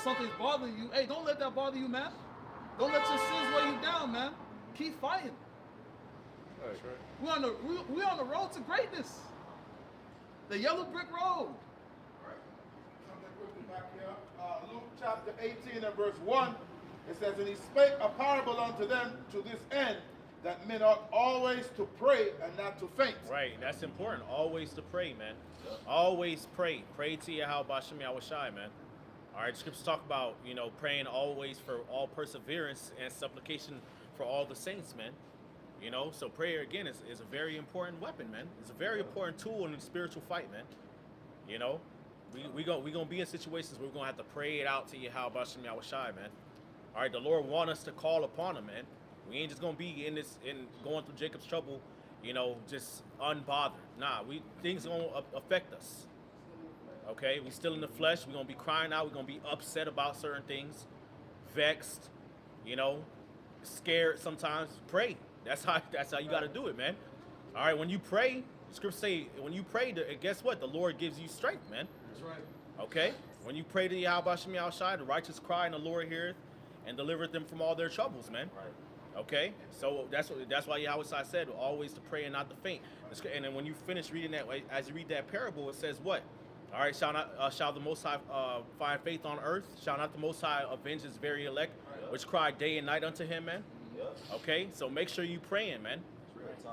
S8: something's bothering you, hey, don't let that bother you, man. Don't let your sins weigh you down, man. Keep fighting.
S5: That's right.
S8: We're on the road to greatness. The yellow brick road.
S7: Something quickly back here. Luke chapter 18 and verse 1. It says, And he spake a parable unto them to this end, that men ought always to pray and not to faint.
S2: Right, that's important. Always to pray, man. Always pray. Pray to Yahweh Shem Shai, man. All right, scriptures talk about, praying always for all perseverance and supplication for all the saints, man. So prayer, again, is a very important weapon, man. It's a very important tool in the spiritual fight, man. We're going to be in situations where we're going to have to pray it out to Yahweh Shem Shai, man. All right, the Lord wants us to call upon him, man. We ain't just going to be in going through Jacob's trouble, just unbothered. Nah, things going to affect us. Okay, we still in the flesh. We're going to be crying out. We're going to be upset about certain things, vexed, scared sometimes. Pray. That's how you got to do it, man. All right, when you pray, the scriptures say, when you pray, guess what? The Lord gives you strength, man.
S8: That's right.
S2: Okay? When you pray to Yahweh Shem Shai, the righteous cry and the Lord heareth and delivereth them from all their troubles, man. Right. Okay, so that's why Yahweh said always to pray and not to faint. And then when you finish reading that, as you read that parable, it says what? All right, shall the Most High find faith on earth? Shall not the Most High avenge His very elect, which cry day and night unto Him, man? Okay, so make sure you praying, man.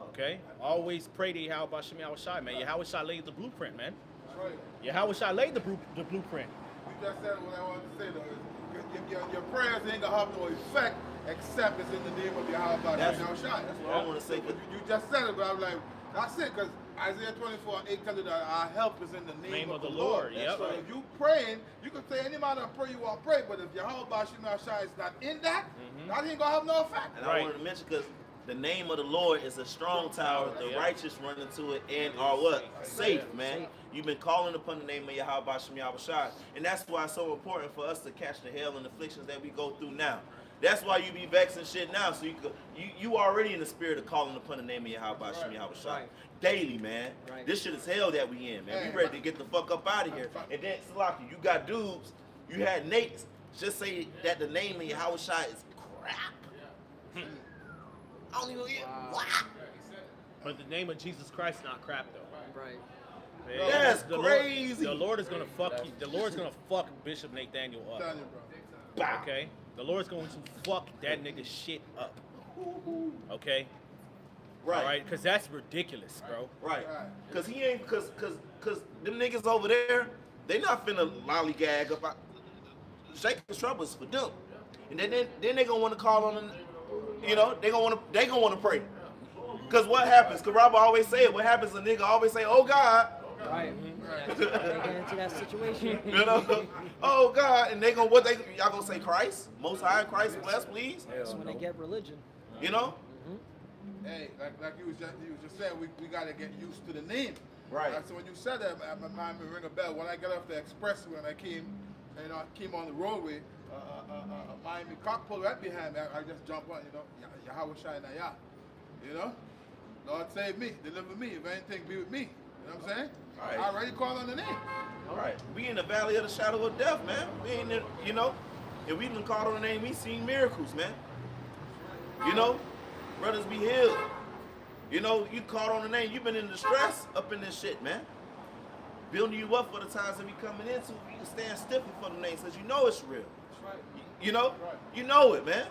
S2: Okay, always pray to Yahweh Bashem Yahweh Shai, man. Yahweh Shai laid the blueprint, man.
S7: Right.
S2: Yahweh Shai laid the blueprint.
S7: You just said what I wanted to say though. Your prayers ain't gonna have no effect except it's in the name of Yahweh.
S4: That's
S7: Shai.
S4: that's what I want to say.
S7: You just said it, but I'm like, that's it, because Isaiah 24:8 tells you that our help is in the name of the Lord.
S2: Yep.
S7: So if you praying, you can say any amount of prayer you want to pray, but if Yahweh Bashem Shai is not in that, that ain't gonna have no effect.
S4: And I wanted to mention because the name of the Lord is a strong tower. The righteous run into it and are what? Safe, man. You've been calling upon the name of Yahweh Bashem Yahweh Shai. And that's why it's so important for us to catch the hell and afflictions that we go through now. That's why you be vexing shit now. So you already in the spirit of calling upon the name of Yahweh Bashem Yahweh Shai. Daily, man. This shit is hell that we in, man. We ready to get the fuck up out of here. And then, Salaki, you got dudes, you had Nates just say that the name of Yahweh Shai is crap. I don't even get what?
S2: But the name of Jesus Christ is not crap though.
S1: Right.
S2: Man,
S4: That's
S2: the
S4: crazy.
S2: The Lord is gonna fuck you. The Lord's gonna fuck Bishop Nathaniel up.
S7: Daniel, bro.
S2: Okay? The Lord's going to fuck that nigga shit up. Okay?
S4: Right.
S2: All right? Because that's ridiculous, bro.
S4: Right. Cause he ain't cause them niggas over there, they not finna lollygag up. Shaking troubles for them. And then they gonna want to call on them, you know, they gonna want to pray. Cause what happens? Cause Robert always say it. What happens? A nigga always say, "Oh God."
S1: Right. They get into that situation.
S4: You know, oh God, and y'all gonna say Christ, Most High, Christ bless, please.
S1: That's when they get religion.
S4: You know,
S7: Hey, like you was just saying, we gotta get used to the name.
S4: Right.
S7: So when you said that, my mind me ring a bell. When I got off the expressway and I came on the roadway, a Miami cop pulled right behind me. I just jump on, you know, Yahweh Shai Naya. You know, Lord save me, deliver me. If anything, be with me. You know what I'm saying?
S4: Right.
S7: I already called on the name.
S4: all right, we in the valley of the shadow of death, man. We ain't, you know, and we done called on the name. We seen miracles, man. You know, brothers be healed. You know, you called on the name. You've been in distress up in this shit, man. Building you up for the times that we coming into. You can stand stiff for the name, because you know it's real. You know, you know it, man.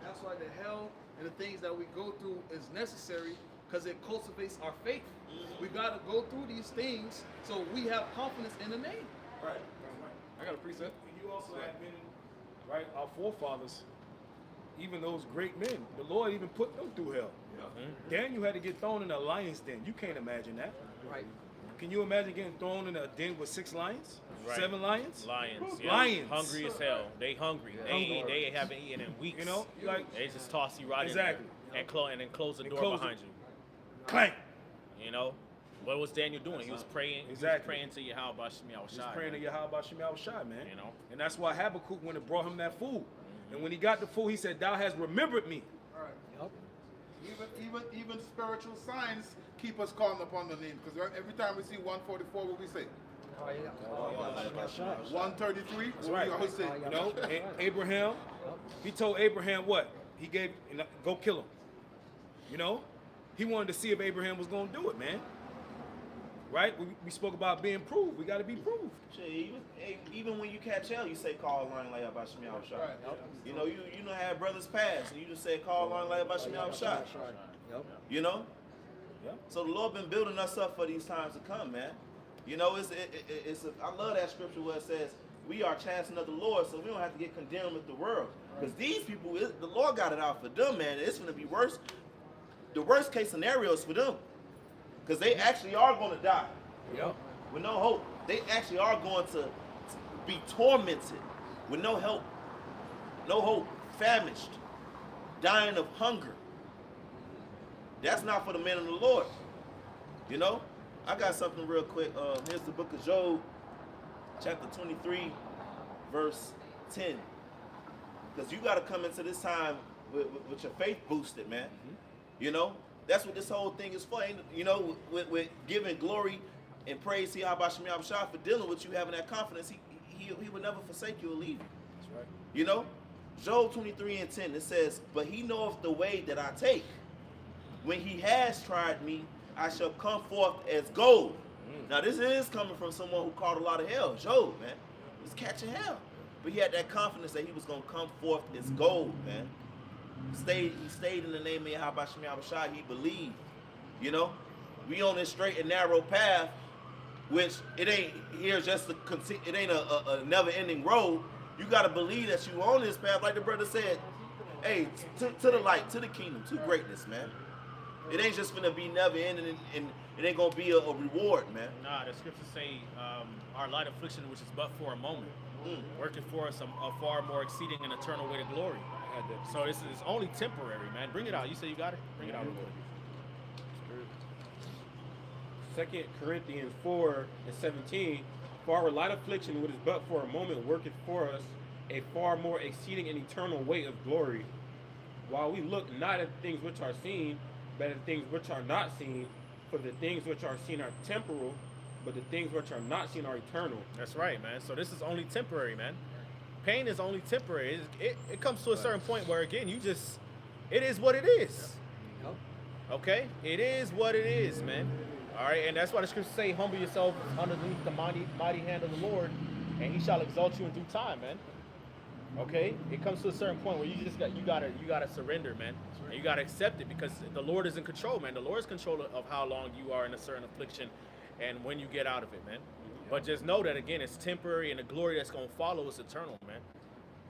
S8: That's why the hell and the things that we go through is necessary, because it cultivates our faith. We gotta go through these things so we have confidence in the name.
S4: Right.
S5: I got a precept.
S9: You also have been, right, our forefathers, even those great men, the Lord even put them through hell. Daniel had to get thrown in a lion's den. You can't imagine that.
S1: Right.
S9: Can you imagine getting thrown in a den with 6 lions?
S2: Right.
S9: 7 lions?
S2: Lions. Yeah.
S9: Lions.
S2: Hungry as hell. They hungry. They haven't eaten in weeks.
S9: You know, like
S2: They just toss you right
S9: Exactly.
S2: in there and then close the
S9: And
S2: door
S9: close
S2: behind
S9: it.
S2: you.
S9: clank.
S2: You know, what was Daniel doing? He was praying.
S9: Exactly.
S2: He was praying to Yahweh Bashem Yahweh
S9: He's
S2: Shai.
S9: praying to Yahweh Bashem Yahweh Shai, man.
S2: You know?
S9: And that's why Habakkuk, when it brought him that food, and when he got the food, he said, "Thou hast remembered me."
S1: Yep.
S7: Even spiritual signs keep us calling upon the name. Because every time we see 144, what we say?
S1: Oh, yeah.
S7: 133,
S9: That's
S7: what
S9: right.
S7: we always say?
S9: You know, Abraham, he told Abraham what? He gave, go kill him. You know? He wanted to see if Abraham was going to do it, man. Right? We spoke about being proved. We got to be proved.
S4: Shit, even when you catch hell, you say call line like about Shemi Shai.
S7: Right.
S4: You know, you don't have brothers pass, and you just say call line like about Shemi Shai.
S1: Yep.
S4: You know.
S9: Yeah.
S4: So the Lord been building us up for these times to come, man. You know, I love that scripture where it says we are chancing of the Lord, so we don't have to get condemned with the world. Because these people, the Lord got it out for them, man. It's going to be worse. The worst case scenario is for them. Because they actually are going to die.
S9: Yep.
S4: With no hope. They actually are going to be tormented with no help, no hope, famished, dying of hunger. That's not for the men of the Lord. You know? I got something real quick. Here's the book of Job, chapter 23, verse 10. Because you got to come into this time with your faith boosted, man. You know? That's what this whole thing is for. You know, with giving glory and praise to Yahweh Shemi Shai for dealing with you, having that confidence, he would never forsake you or leave you.
S9: That's right.
S4: You know? Job 23:10, it says, but he knoweth the way that I take. When he has tried me, I shall come forth as gold. Now this is coming from someone who caught a lot of hell. Job, man, he was catching hell. But he had that confidence that he was going to come forth as gold, man. He stayed in the name of Yahweh Shem Yahushua. He believed. You know, we on this straight and narrow path, which it ain't here just it ain't a never-ending road. You got to believe that you on this path, like the brother said. Hey, to the light, to the kingdom, to greatness, man. It ain't just gonna be never-ending, and it ain't gonna be a reward, man.
S2: Nah, the scriptures say our light affliction, which is but for a moment, working for us a far more exceeding and eternal way to glory. So this is only temporary, man. Bring it out. You say you got it? Bring it out real quick.
S10: 2 Corinthians 4:17, for our light affliction, which is but for a moment, worketh for us a far more exceeding and eternal weight of glory. While we look not at things which are seen, but at things which are not seen, for the things which are seen are temporal, but the things which are not seen are eternal.
S2: That's right, man. So this is only temporary, man. Pain is only temporary. It comes to a certain point where, again, it is what it is. Okay? It is what it is, man. All right? And that's why the scriptures say, humble yourself underneath the mighty hand of the Lord, and he shall exalt you in due time, man. Okay? It comes to a certain point where you gotta surrender, man. And you gotta accept it, because the Lord is in control, man. The Lord is in control of how long you are in a certain affliction and when you get out of it, man. But just know that, again, it's temporary, and the glory that's going to follow is eternal, man.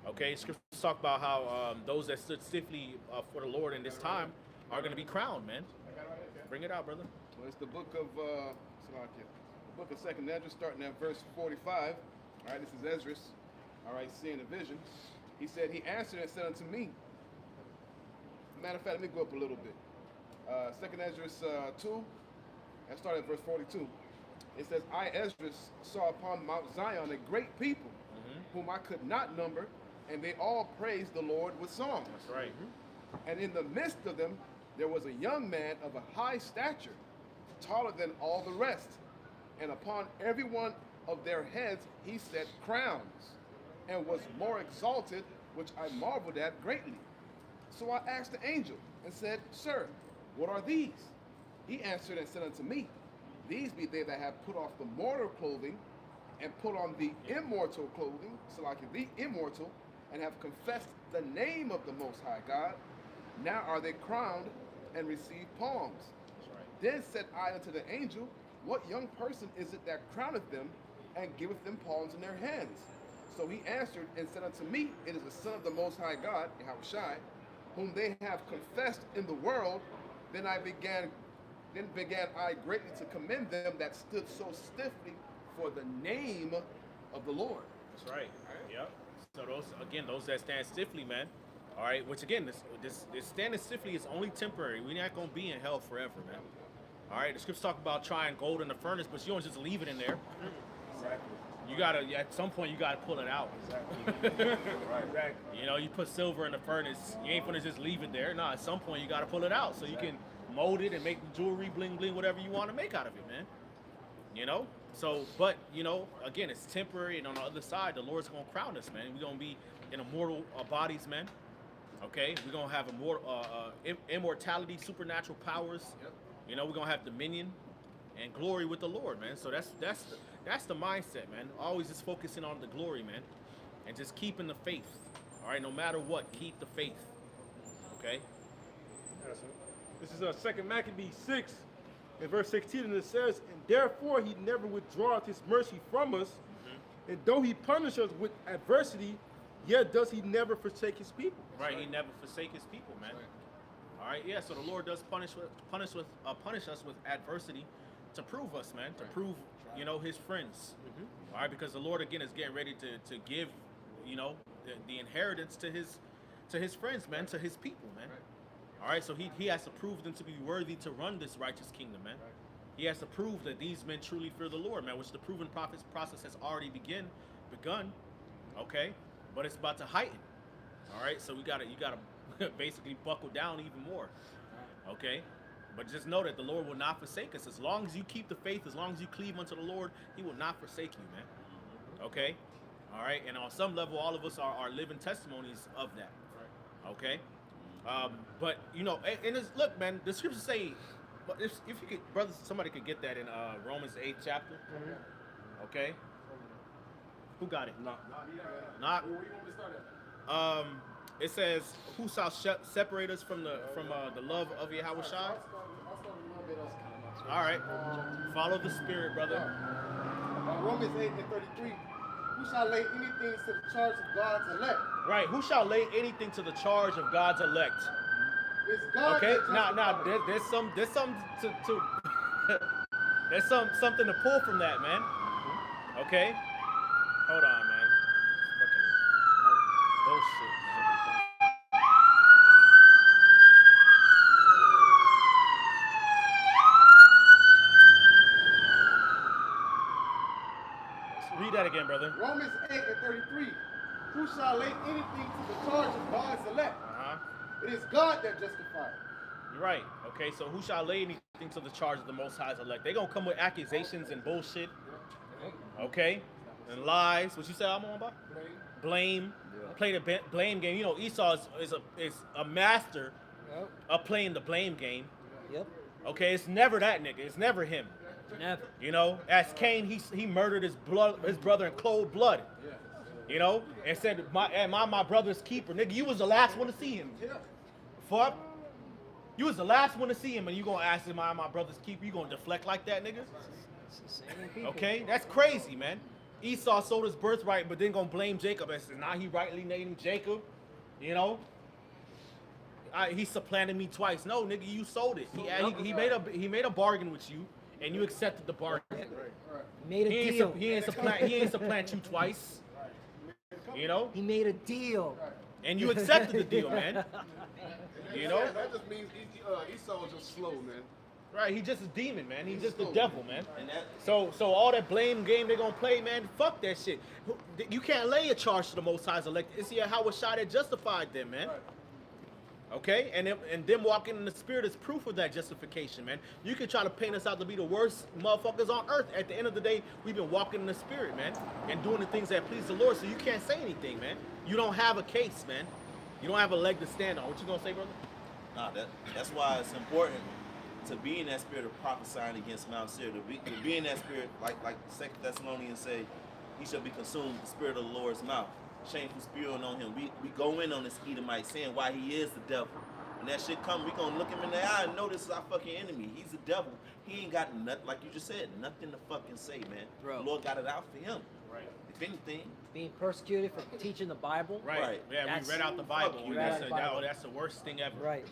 S2: Okay? Scriptures talk about how those that stood stiffly for the Lord in this time are going to be crowned, man. Bring it out, brother.
S5: Well, it's the book of the book of 2nd Ezra, starting at verse 45. All right, this is Ezra. All right, seeing a vision. He said, he answered and said unto me. Matter of fact, let me go up a little bit. 2nd Ezra 2, and start at verse 42. It says, I, Ezra, saw upon Mount Zion a great people, whom I could not number, and they all praised the Lord with songs.
S2: That's right.
S5: And in the midst of them, there was a young man of a high stature, taller than all the rest. And upon every one of their heads he set crowns, and was more exalted, which I marveled at greatly. So I asked the angel, and said, Sir, what are these? He answered and said unto me, these be they that have put off the mortal clothing, and put on the immortal clothing, so like the immortal, and have confessed the name of the Most High God. Now are they crowned and receive palms. Then said I unto the angel, what young person is it that crowneth them, and giveth them palms in their hands? So he answered and said unto me, it is the Son of the Most High God, Yahushua, whom they have confessed in the world. Then began I greatly to commend them that stood so stiffly for the name of the Lord.
S2: That's right. Yep. So those that stand stiffly, man. All right. Which again, this standing stiffly is only temporary. We're not gonna be in hell forever, man. All right. The scriptures talk about trying gold in the furnace, but you don't just leave it in there.
S9: Exactly.
S2: You gotta, at some point, you gotta pull it out.
S9: Exactly. Right. Exactly.
S2: You know, you put silver in the furnace, you ain't gonna just leave it there. No, at some point you gotta pull it out so you can mold it and make the jewelry, bling bling, whatever you want to make out of it, man. You know? So, but, you know, again, it's temporary, and on the other side, the Lord's gonna crown us, man. We're gonna be in immortal bodies, man. Okay? We're gonna have immortality, supernatural powers.
S5: Yep.
S2: You know, we're gonna have dominion and glory with the Lord, man. So that's the mindset, man. Always just focusing on the glory, man, and just keeping the faith. All right, no matter what, keep the faith. Okay.
S8: This is 2 Maccabees 6, in verse 16, and it says, and therefore he never withdraweth his mercy from us, and though he punish us with adversity, yet does he never forsake his people.
S2: Right, he never forsake his people, man. All right, yeah. So the Lord does punish us with adversity to prove us, man, to prove, you know, his friends. All right, because the Lord again is getting ready to give, you know, the inheritance to his friends, man, to his people, man. All right, so he has to prove them to be worthy to run this righteous kingdom, man. He has to prove that these men truly fear the Lord, man, which the proven process has already begun. Okay, but it's about to heighten. All right, so you gotta basically buckle down even more. Okay, but just know that the Lord will not forsake us. As long as you keep the faith, as long as you cleave unto the Lord, he will not forsake you, man. Okay, All right, and on some level, all of us are living testimonies of that. Okay, but you know, and it's, look, man, the scriptures say, but if you could, brothers, somebody could get that in Romans 8th chapter. Okay, who got it? Not.
S5: Where you want me to start at?
S2: It says, "Who shall separate us from the love of Yahweh Shai?"
S5: I'll start a little bit else.
S2: All right, follow the Spirit, brother.
S5: Romans 8 and 33. Who shall lay anything to the charge of God's elect?
S2: Right, who shall lay anything to the charge of God's elect?
S5: It's God.
S2: Okay,
S5: that
S2: now
S5: justifies.
S2: there's some to there's something to pull from that, man. Okay, hold on, man. Fucking bullshit, man. Read that again, brother.
S5: Romans 8 and 33. Who shall lay anything to the charge of God's elect? It is God that justifies.
S2: You're right. Okay, so who shall lay anything to the charge of the Most High's elect? They're gonna come with accusations and bullshit. Okay, and lies. What you say, I'm on about? Blame. Play the blame game. You know, Esau is a master of playing the blame game.
S1: Yep.
S2: Okay, it's never that nigga. It's never him.
S1: Never.
S2: You know, as Cain, he murdered his brother in cold blood. You know, and said, my brother's keeper. Nigga, you was the last one to see him. Fuck. You was the last one to see him, and you gonna ask him, my brother's keeper? You gonna deflect like that, nigga?
S1: It's the same people.
S2: Okay, that's crazy, man. Esau sold his birthright, but then gonna blame Jacob and said, "Nah, he rightly named him Jacob." You know, he supplanted me twice. No, nigga, you sold it. He made a bargain with you, and you accepted the bargain.
S1: He made a deal.
S2: He ain't supplant you twice. You know,
S1: He made a deal.
S2: and you accepted the deal, man. You know,
S5: That just means Esau was just slow, man.
S2: right? He just a demon, man. He's just the devil, man.
S4: And that,
S2: So all that blame game they're gonna play, man, fuck that shit. You can't lay a charge to the Most High's elect. It's Yahweh Shai that justified them, man. Okay? And them walking in the Spirit is proof of that justification, man. You can try to paint us out to be the worst motherfuckers on earth. At the end of the day, we've been walking in the Spirit, man, and doing the things that please the Lord, so you can't say anything, man. You don't have a case, man. You don't have a leg to stand on. What you gonna say, brother?
S4: nah, that's why it's important to be in that spirit of prophesying against Mount Seir, to be in that spirit, like 2 Thessalonians say, he shall be consumed with the spirit of the Lord's mouth. Shameful spewing on him. We go in on this Edomite saying why he is the devil. When that shit come, we gonna look him in the eye and know this is our fucking enemy. He's the devil. He ain't got nothing, like you just said, nothing to fucking say, man.
S1: Bro.
S4: The Lord got it out for him.
S2: Right.
S4: If anything,
S1: Being persecuted for teaching the Bible.
S4: Right.
S2: Yeah,
S1: That's-
S2: we read out the Bible.
S1: You
S2: And
S1: read
S2: that's,
S1: out the Bible.
S2: that's the worst thing ever.
S1: Right.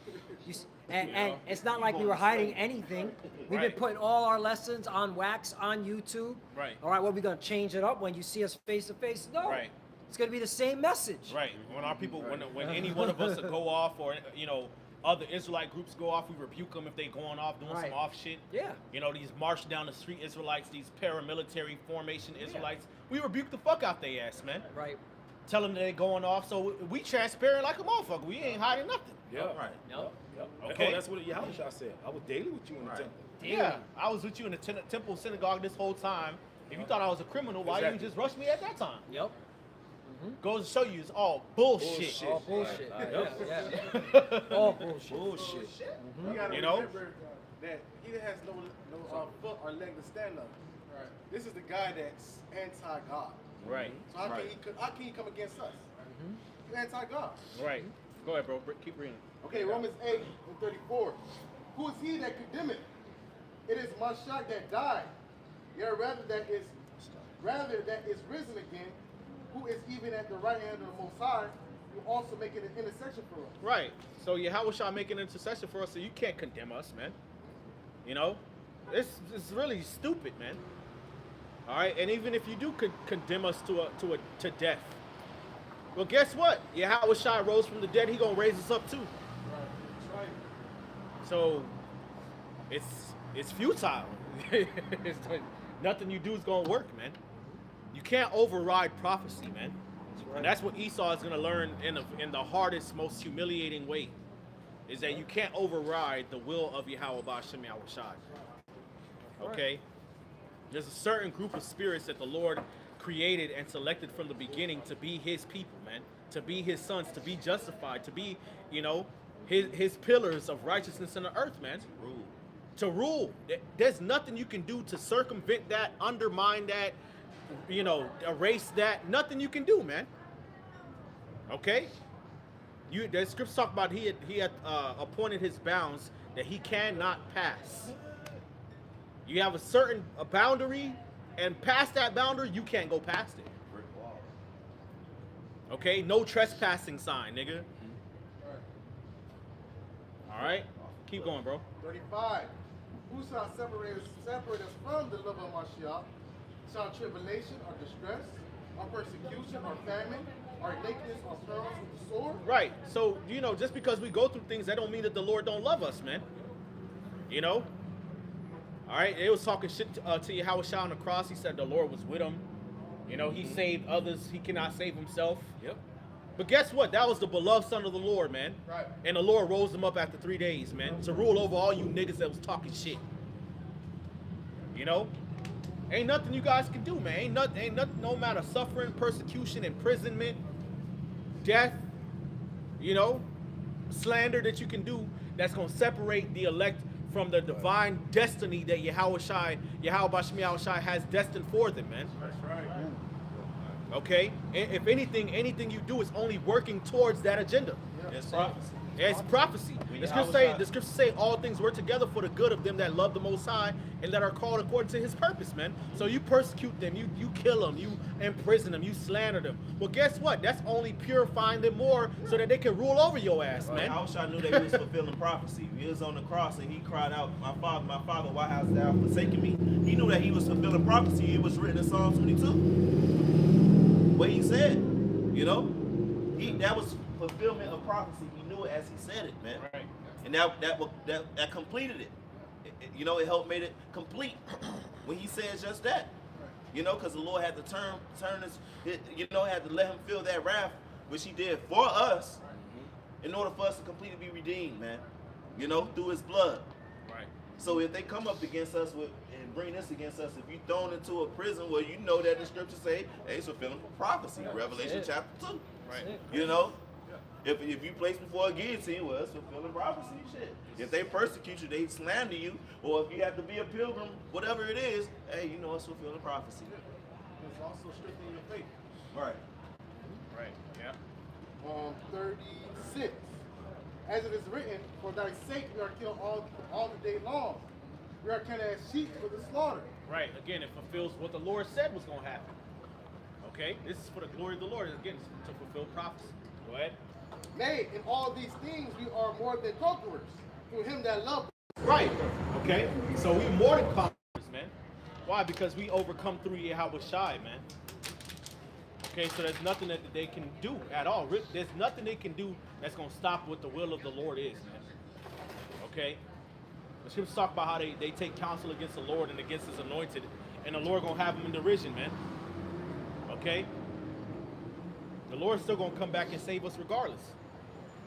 S1: And
S2: know?
S1: it's not like we were hiding anything. We've been
S2: Right.
S1: putting all our lessons on wax on YouTube.
S2: Right.
S1: All right, well, we're going to change it up when you see us face to face? No.
S2: Right.
S1: It's going to be the same message.
S2: Right. When our people, when any one of us go off, or you know, other Israelite groups go off, we rebuke them if they going off doing
S1: Right.
S2: some off shit.
S1: Yeah.
S2: You know, these march down the street Israelites, these paramilitary formation Israelites, we rebuke the fuck out their ass, man.
S1: Right.
S2: Tell them that they going off, so we transparent like a motherfucker. We ain't hiding nothing.
S9: Yeah.
S4: right.
S1: No.
S2: Okay.
S9: Oh, that's what Yahweh Shai said. I was daily with you in the
S4: Right.
S9: temple.
S2: Yeah, I was with you in the temple synagogue this whole time. If you thought I was a criminal, why
S9: Exactly.
S2: you just rush me at that time?
S1: Yep.
S2: Goes to show you it's all bullshit.
S9: Bullshit.
S1: All bullshit.
S9: Right.
S1: Yeah. All bullshit.
S9: Bullshit.
S5: You gotta
S2: You know?
S5: remember that he has no foot or leg to stand on. Right. This is the guy that's anti-God.
S2: Right,
S5: So how can he come against us? He's anti-God.
S2: right. Go ahead, bro. Keep reading.
S5: Okay, Romans 8 and 34. Who is he that condemneth? It is Mashiach that died, yet rather that is risen again, who is even at the right hand of the Most High, who also making an intercession for us.
S2: Right. So Yahweh shall make an intercession for us, so you can't condemn us, man. You know, it's really stupid, man. All right, and even if you do condemn us to death, well, guess what? Yahweh Shai rose from the dead. He gonna raise us up too.
S5: That's right.
S2: So it's futile. It's like, nothing you do is gonna work, man. You can't override prophecy, man. And that's what Esau is gonna learn in the hardest, most humiliating way, is that you can't override the will of Yahweh Ba'ashem Yahweh Shai. Okay? There's a certain group of spirits that the Lord created and selected from the beginning to be his people, man, to be his sons, to be justified, to be, you know, his pillars of righteousness in the earth, man.
S4: Rule.
S2: To rule. There's nothing you can do to circumvent that, undermine that, you know, erase that. Nothing you can do, man. Okay? The scriptures talk about he had appointed his bounds that he cannot pass. You have a boundary, and past that boundary, you can't go past it.
S4: Brick wall.
S2: Okay? No trespassing sign, nigga. All right? Keep going, bro.
S8: 35. Who shall separate us from the love of Mashiach? Shall tribulation or distress, or persecution or famine, or nakedness or perils of the sword?
S2: Right. So, you know, just because we go through things, that don't mean that the Lord don't love us, man. You know? All right? They was talking shit to Yahushua on the cross. He said the Lord was with him. You know, he saved others. He cannot save himself.
S9: Yep.
S2: But guess what? That was the beloved son of the Lord, man.
S8: Right.
S2: And the Lord rose him up after 3 days, man, to rule over all you niggas that was talking shit. You know? Ain't nothing you guys can do, man. Ain't nothing, no matter suffering, persecution, imprisonment, death, you know, slander that you can do that's going to separate the elect from the divine destiny that Yahweh Shai has destined for them, man.
S8: That's right.
S2: Okay? If anything you do is only working towards that agenda.
S4: That's prophecy.
S2: It's prophecy. The scriptures say all things work together for the good of them that love the Most High and that are called according to His purpose, man. So you persecute them, you kill them, you imprison them, you slander them. Well, guess what? That's only purifying them more so that they can rule over your ass, man.
S4: Yahushua knew that he was fulfilling prophecy. He was on the cross and he cried out, my father, why hast thou forsaken me? He knew that he was fulfilling prophecy. It was written in Psalm 22. What he said, you know, that was fulfillment of prophecy. He knew it as he said it, man.
S2: Right.
S4: And that completed it. You know, it helped made it complete when he said just that. You know, because the Lord had to turn his, you know, had to let him feel that wrath, which he did for us, in order for us to completely be redeemed, man. You know, through his blood.
S2: Right.
S4: So if they come up against us and bring this against us, if you thrown into a prison, well, you know that the scriptures say, hey, it's fulfilling prophecy, Revelation chapter 2.
S2: Right.
S4: You know? If you place before a guillotine, well, it's fulfilling prophecy, shit. If they persecute you, they slander you, or if you have to be a pilgrim, whatever it is, hey, you know it's fulfilling prophecy.
S8: It's also strengthening your faith.
S4: Right.
S2: Right. Yeah.
S8: 36. As it is written, for thy sake we are killed all the day long. We are counted as sheep for the slaughter.
S2: Right. Again, it fulfills what the Lord said was going to happen. Okay? This is for the glory of the Lord. Again, it's to fulfill prophecy. Go ahead.
S8: Nay, in all these things we are more than conquerors through him that loved us.
S2: Right. Okay. So we more than conquerors, man. Why? Because we overcome through Yahweh Shai, man. Okay, so there's nothing that they can do at all. There's nothing they can do that's going to stop what the will of the Lord is, man. Okay? The scriptures talk about how they take counsel against the Lord and against his anointed, and the Lord going to have them in derision, man. Okay? The Lord's still going to come back and save us regardless.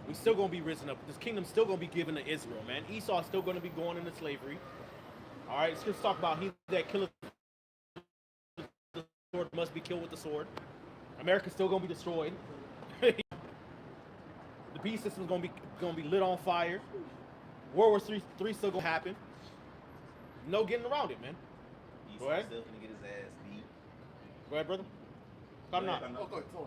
S2: We still going to be risen up. This kingdom's still going to be given to Israel, man. Esau's still going to be going into slavery. All right, the scriptures talk about he that killeth the sword must be killed with the sword. America's still going to be destroyed. The beast system's going to be lit on fire. World War III still going to happen. No getting around it, man.
S4: He's
S2: Go ahead.
S4: still gonna get his ass beat.
S2: Go ahead, brother. Come on.
S8: Okay, so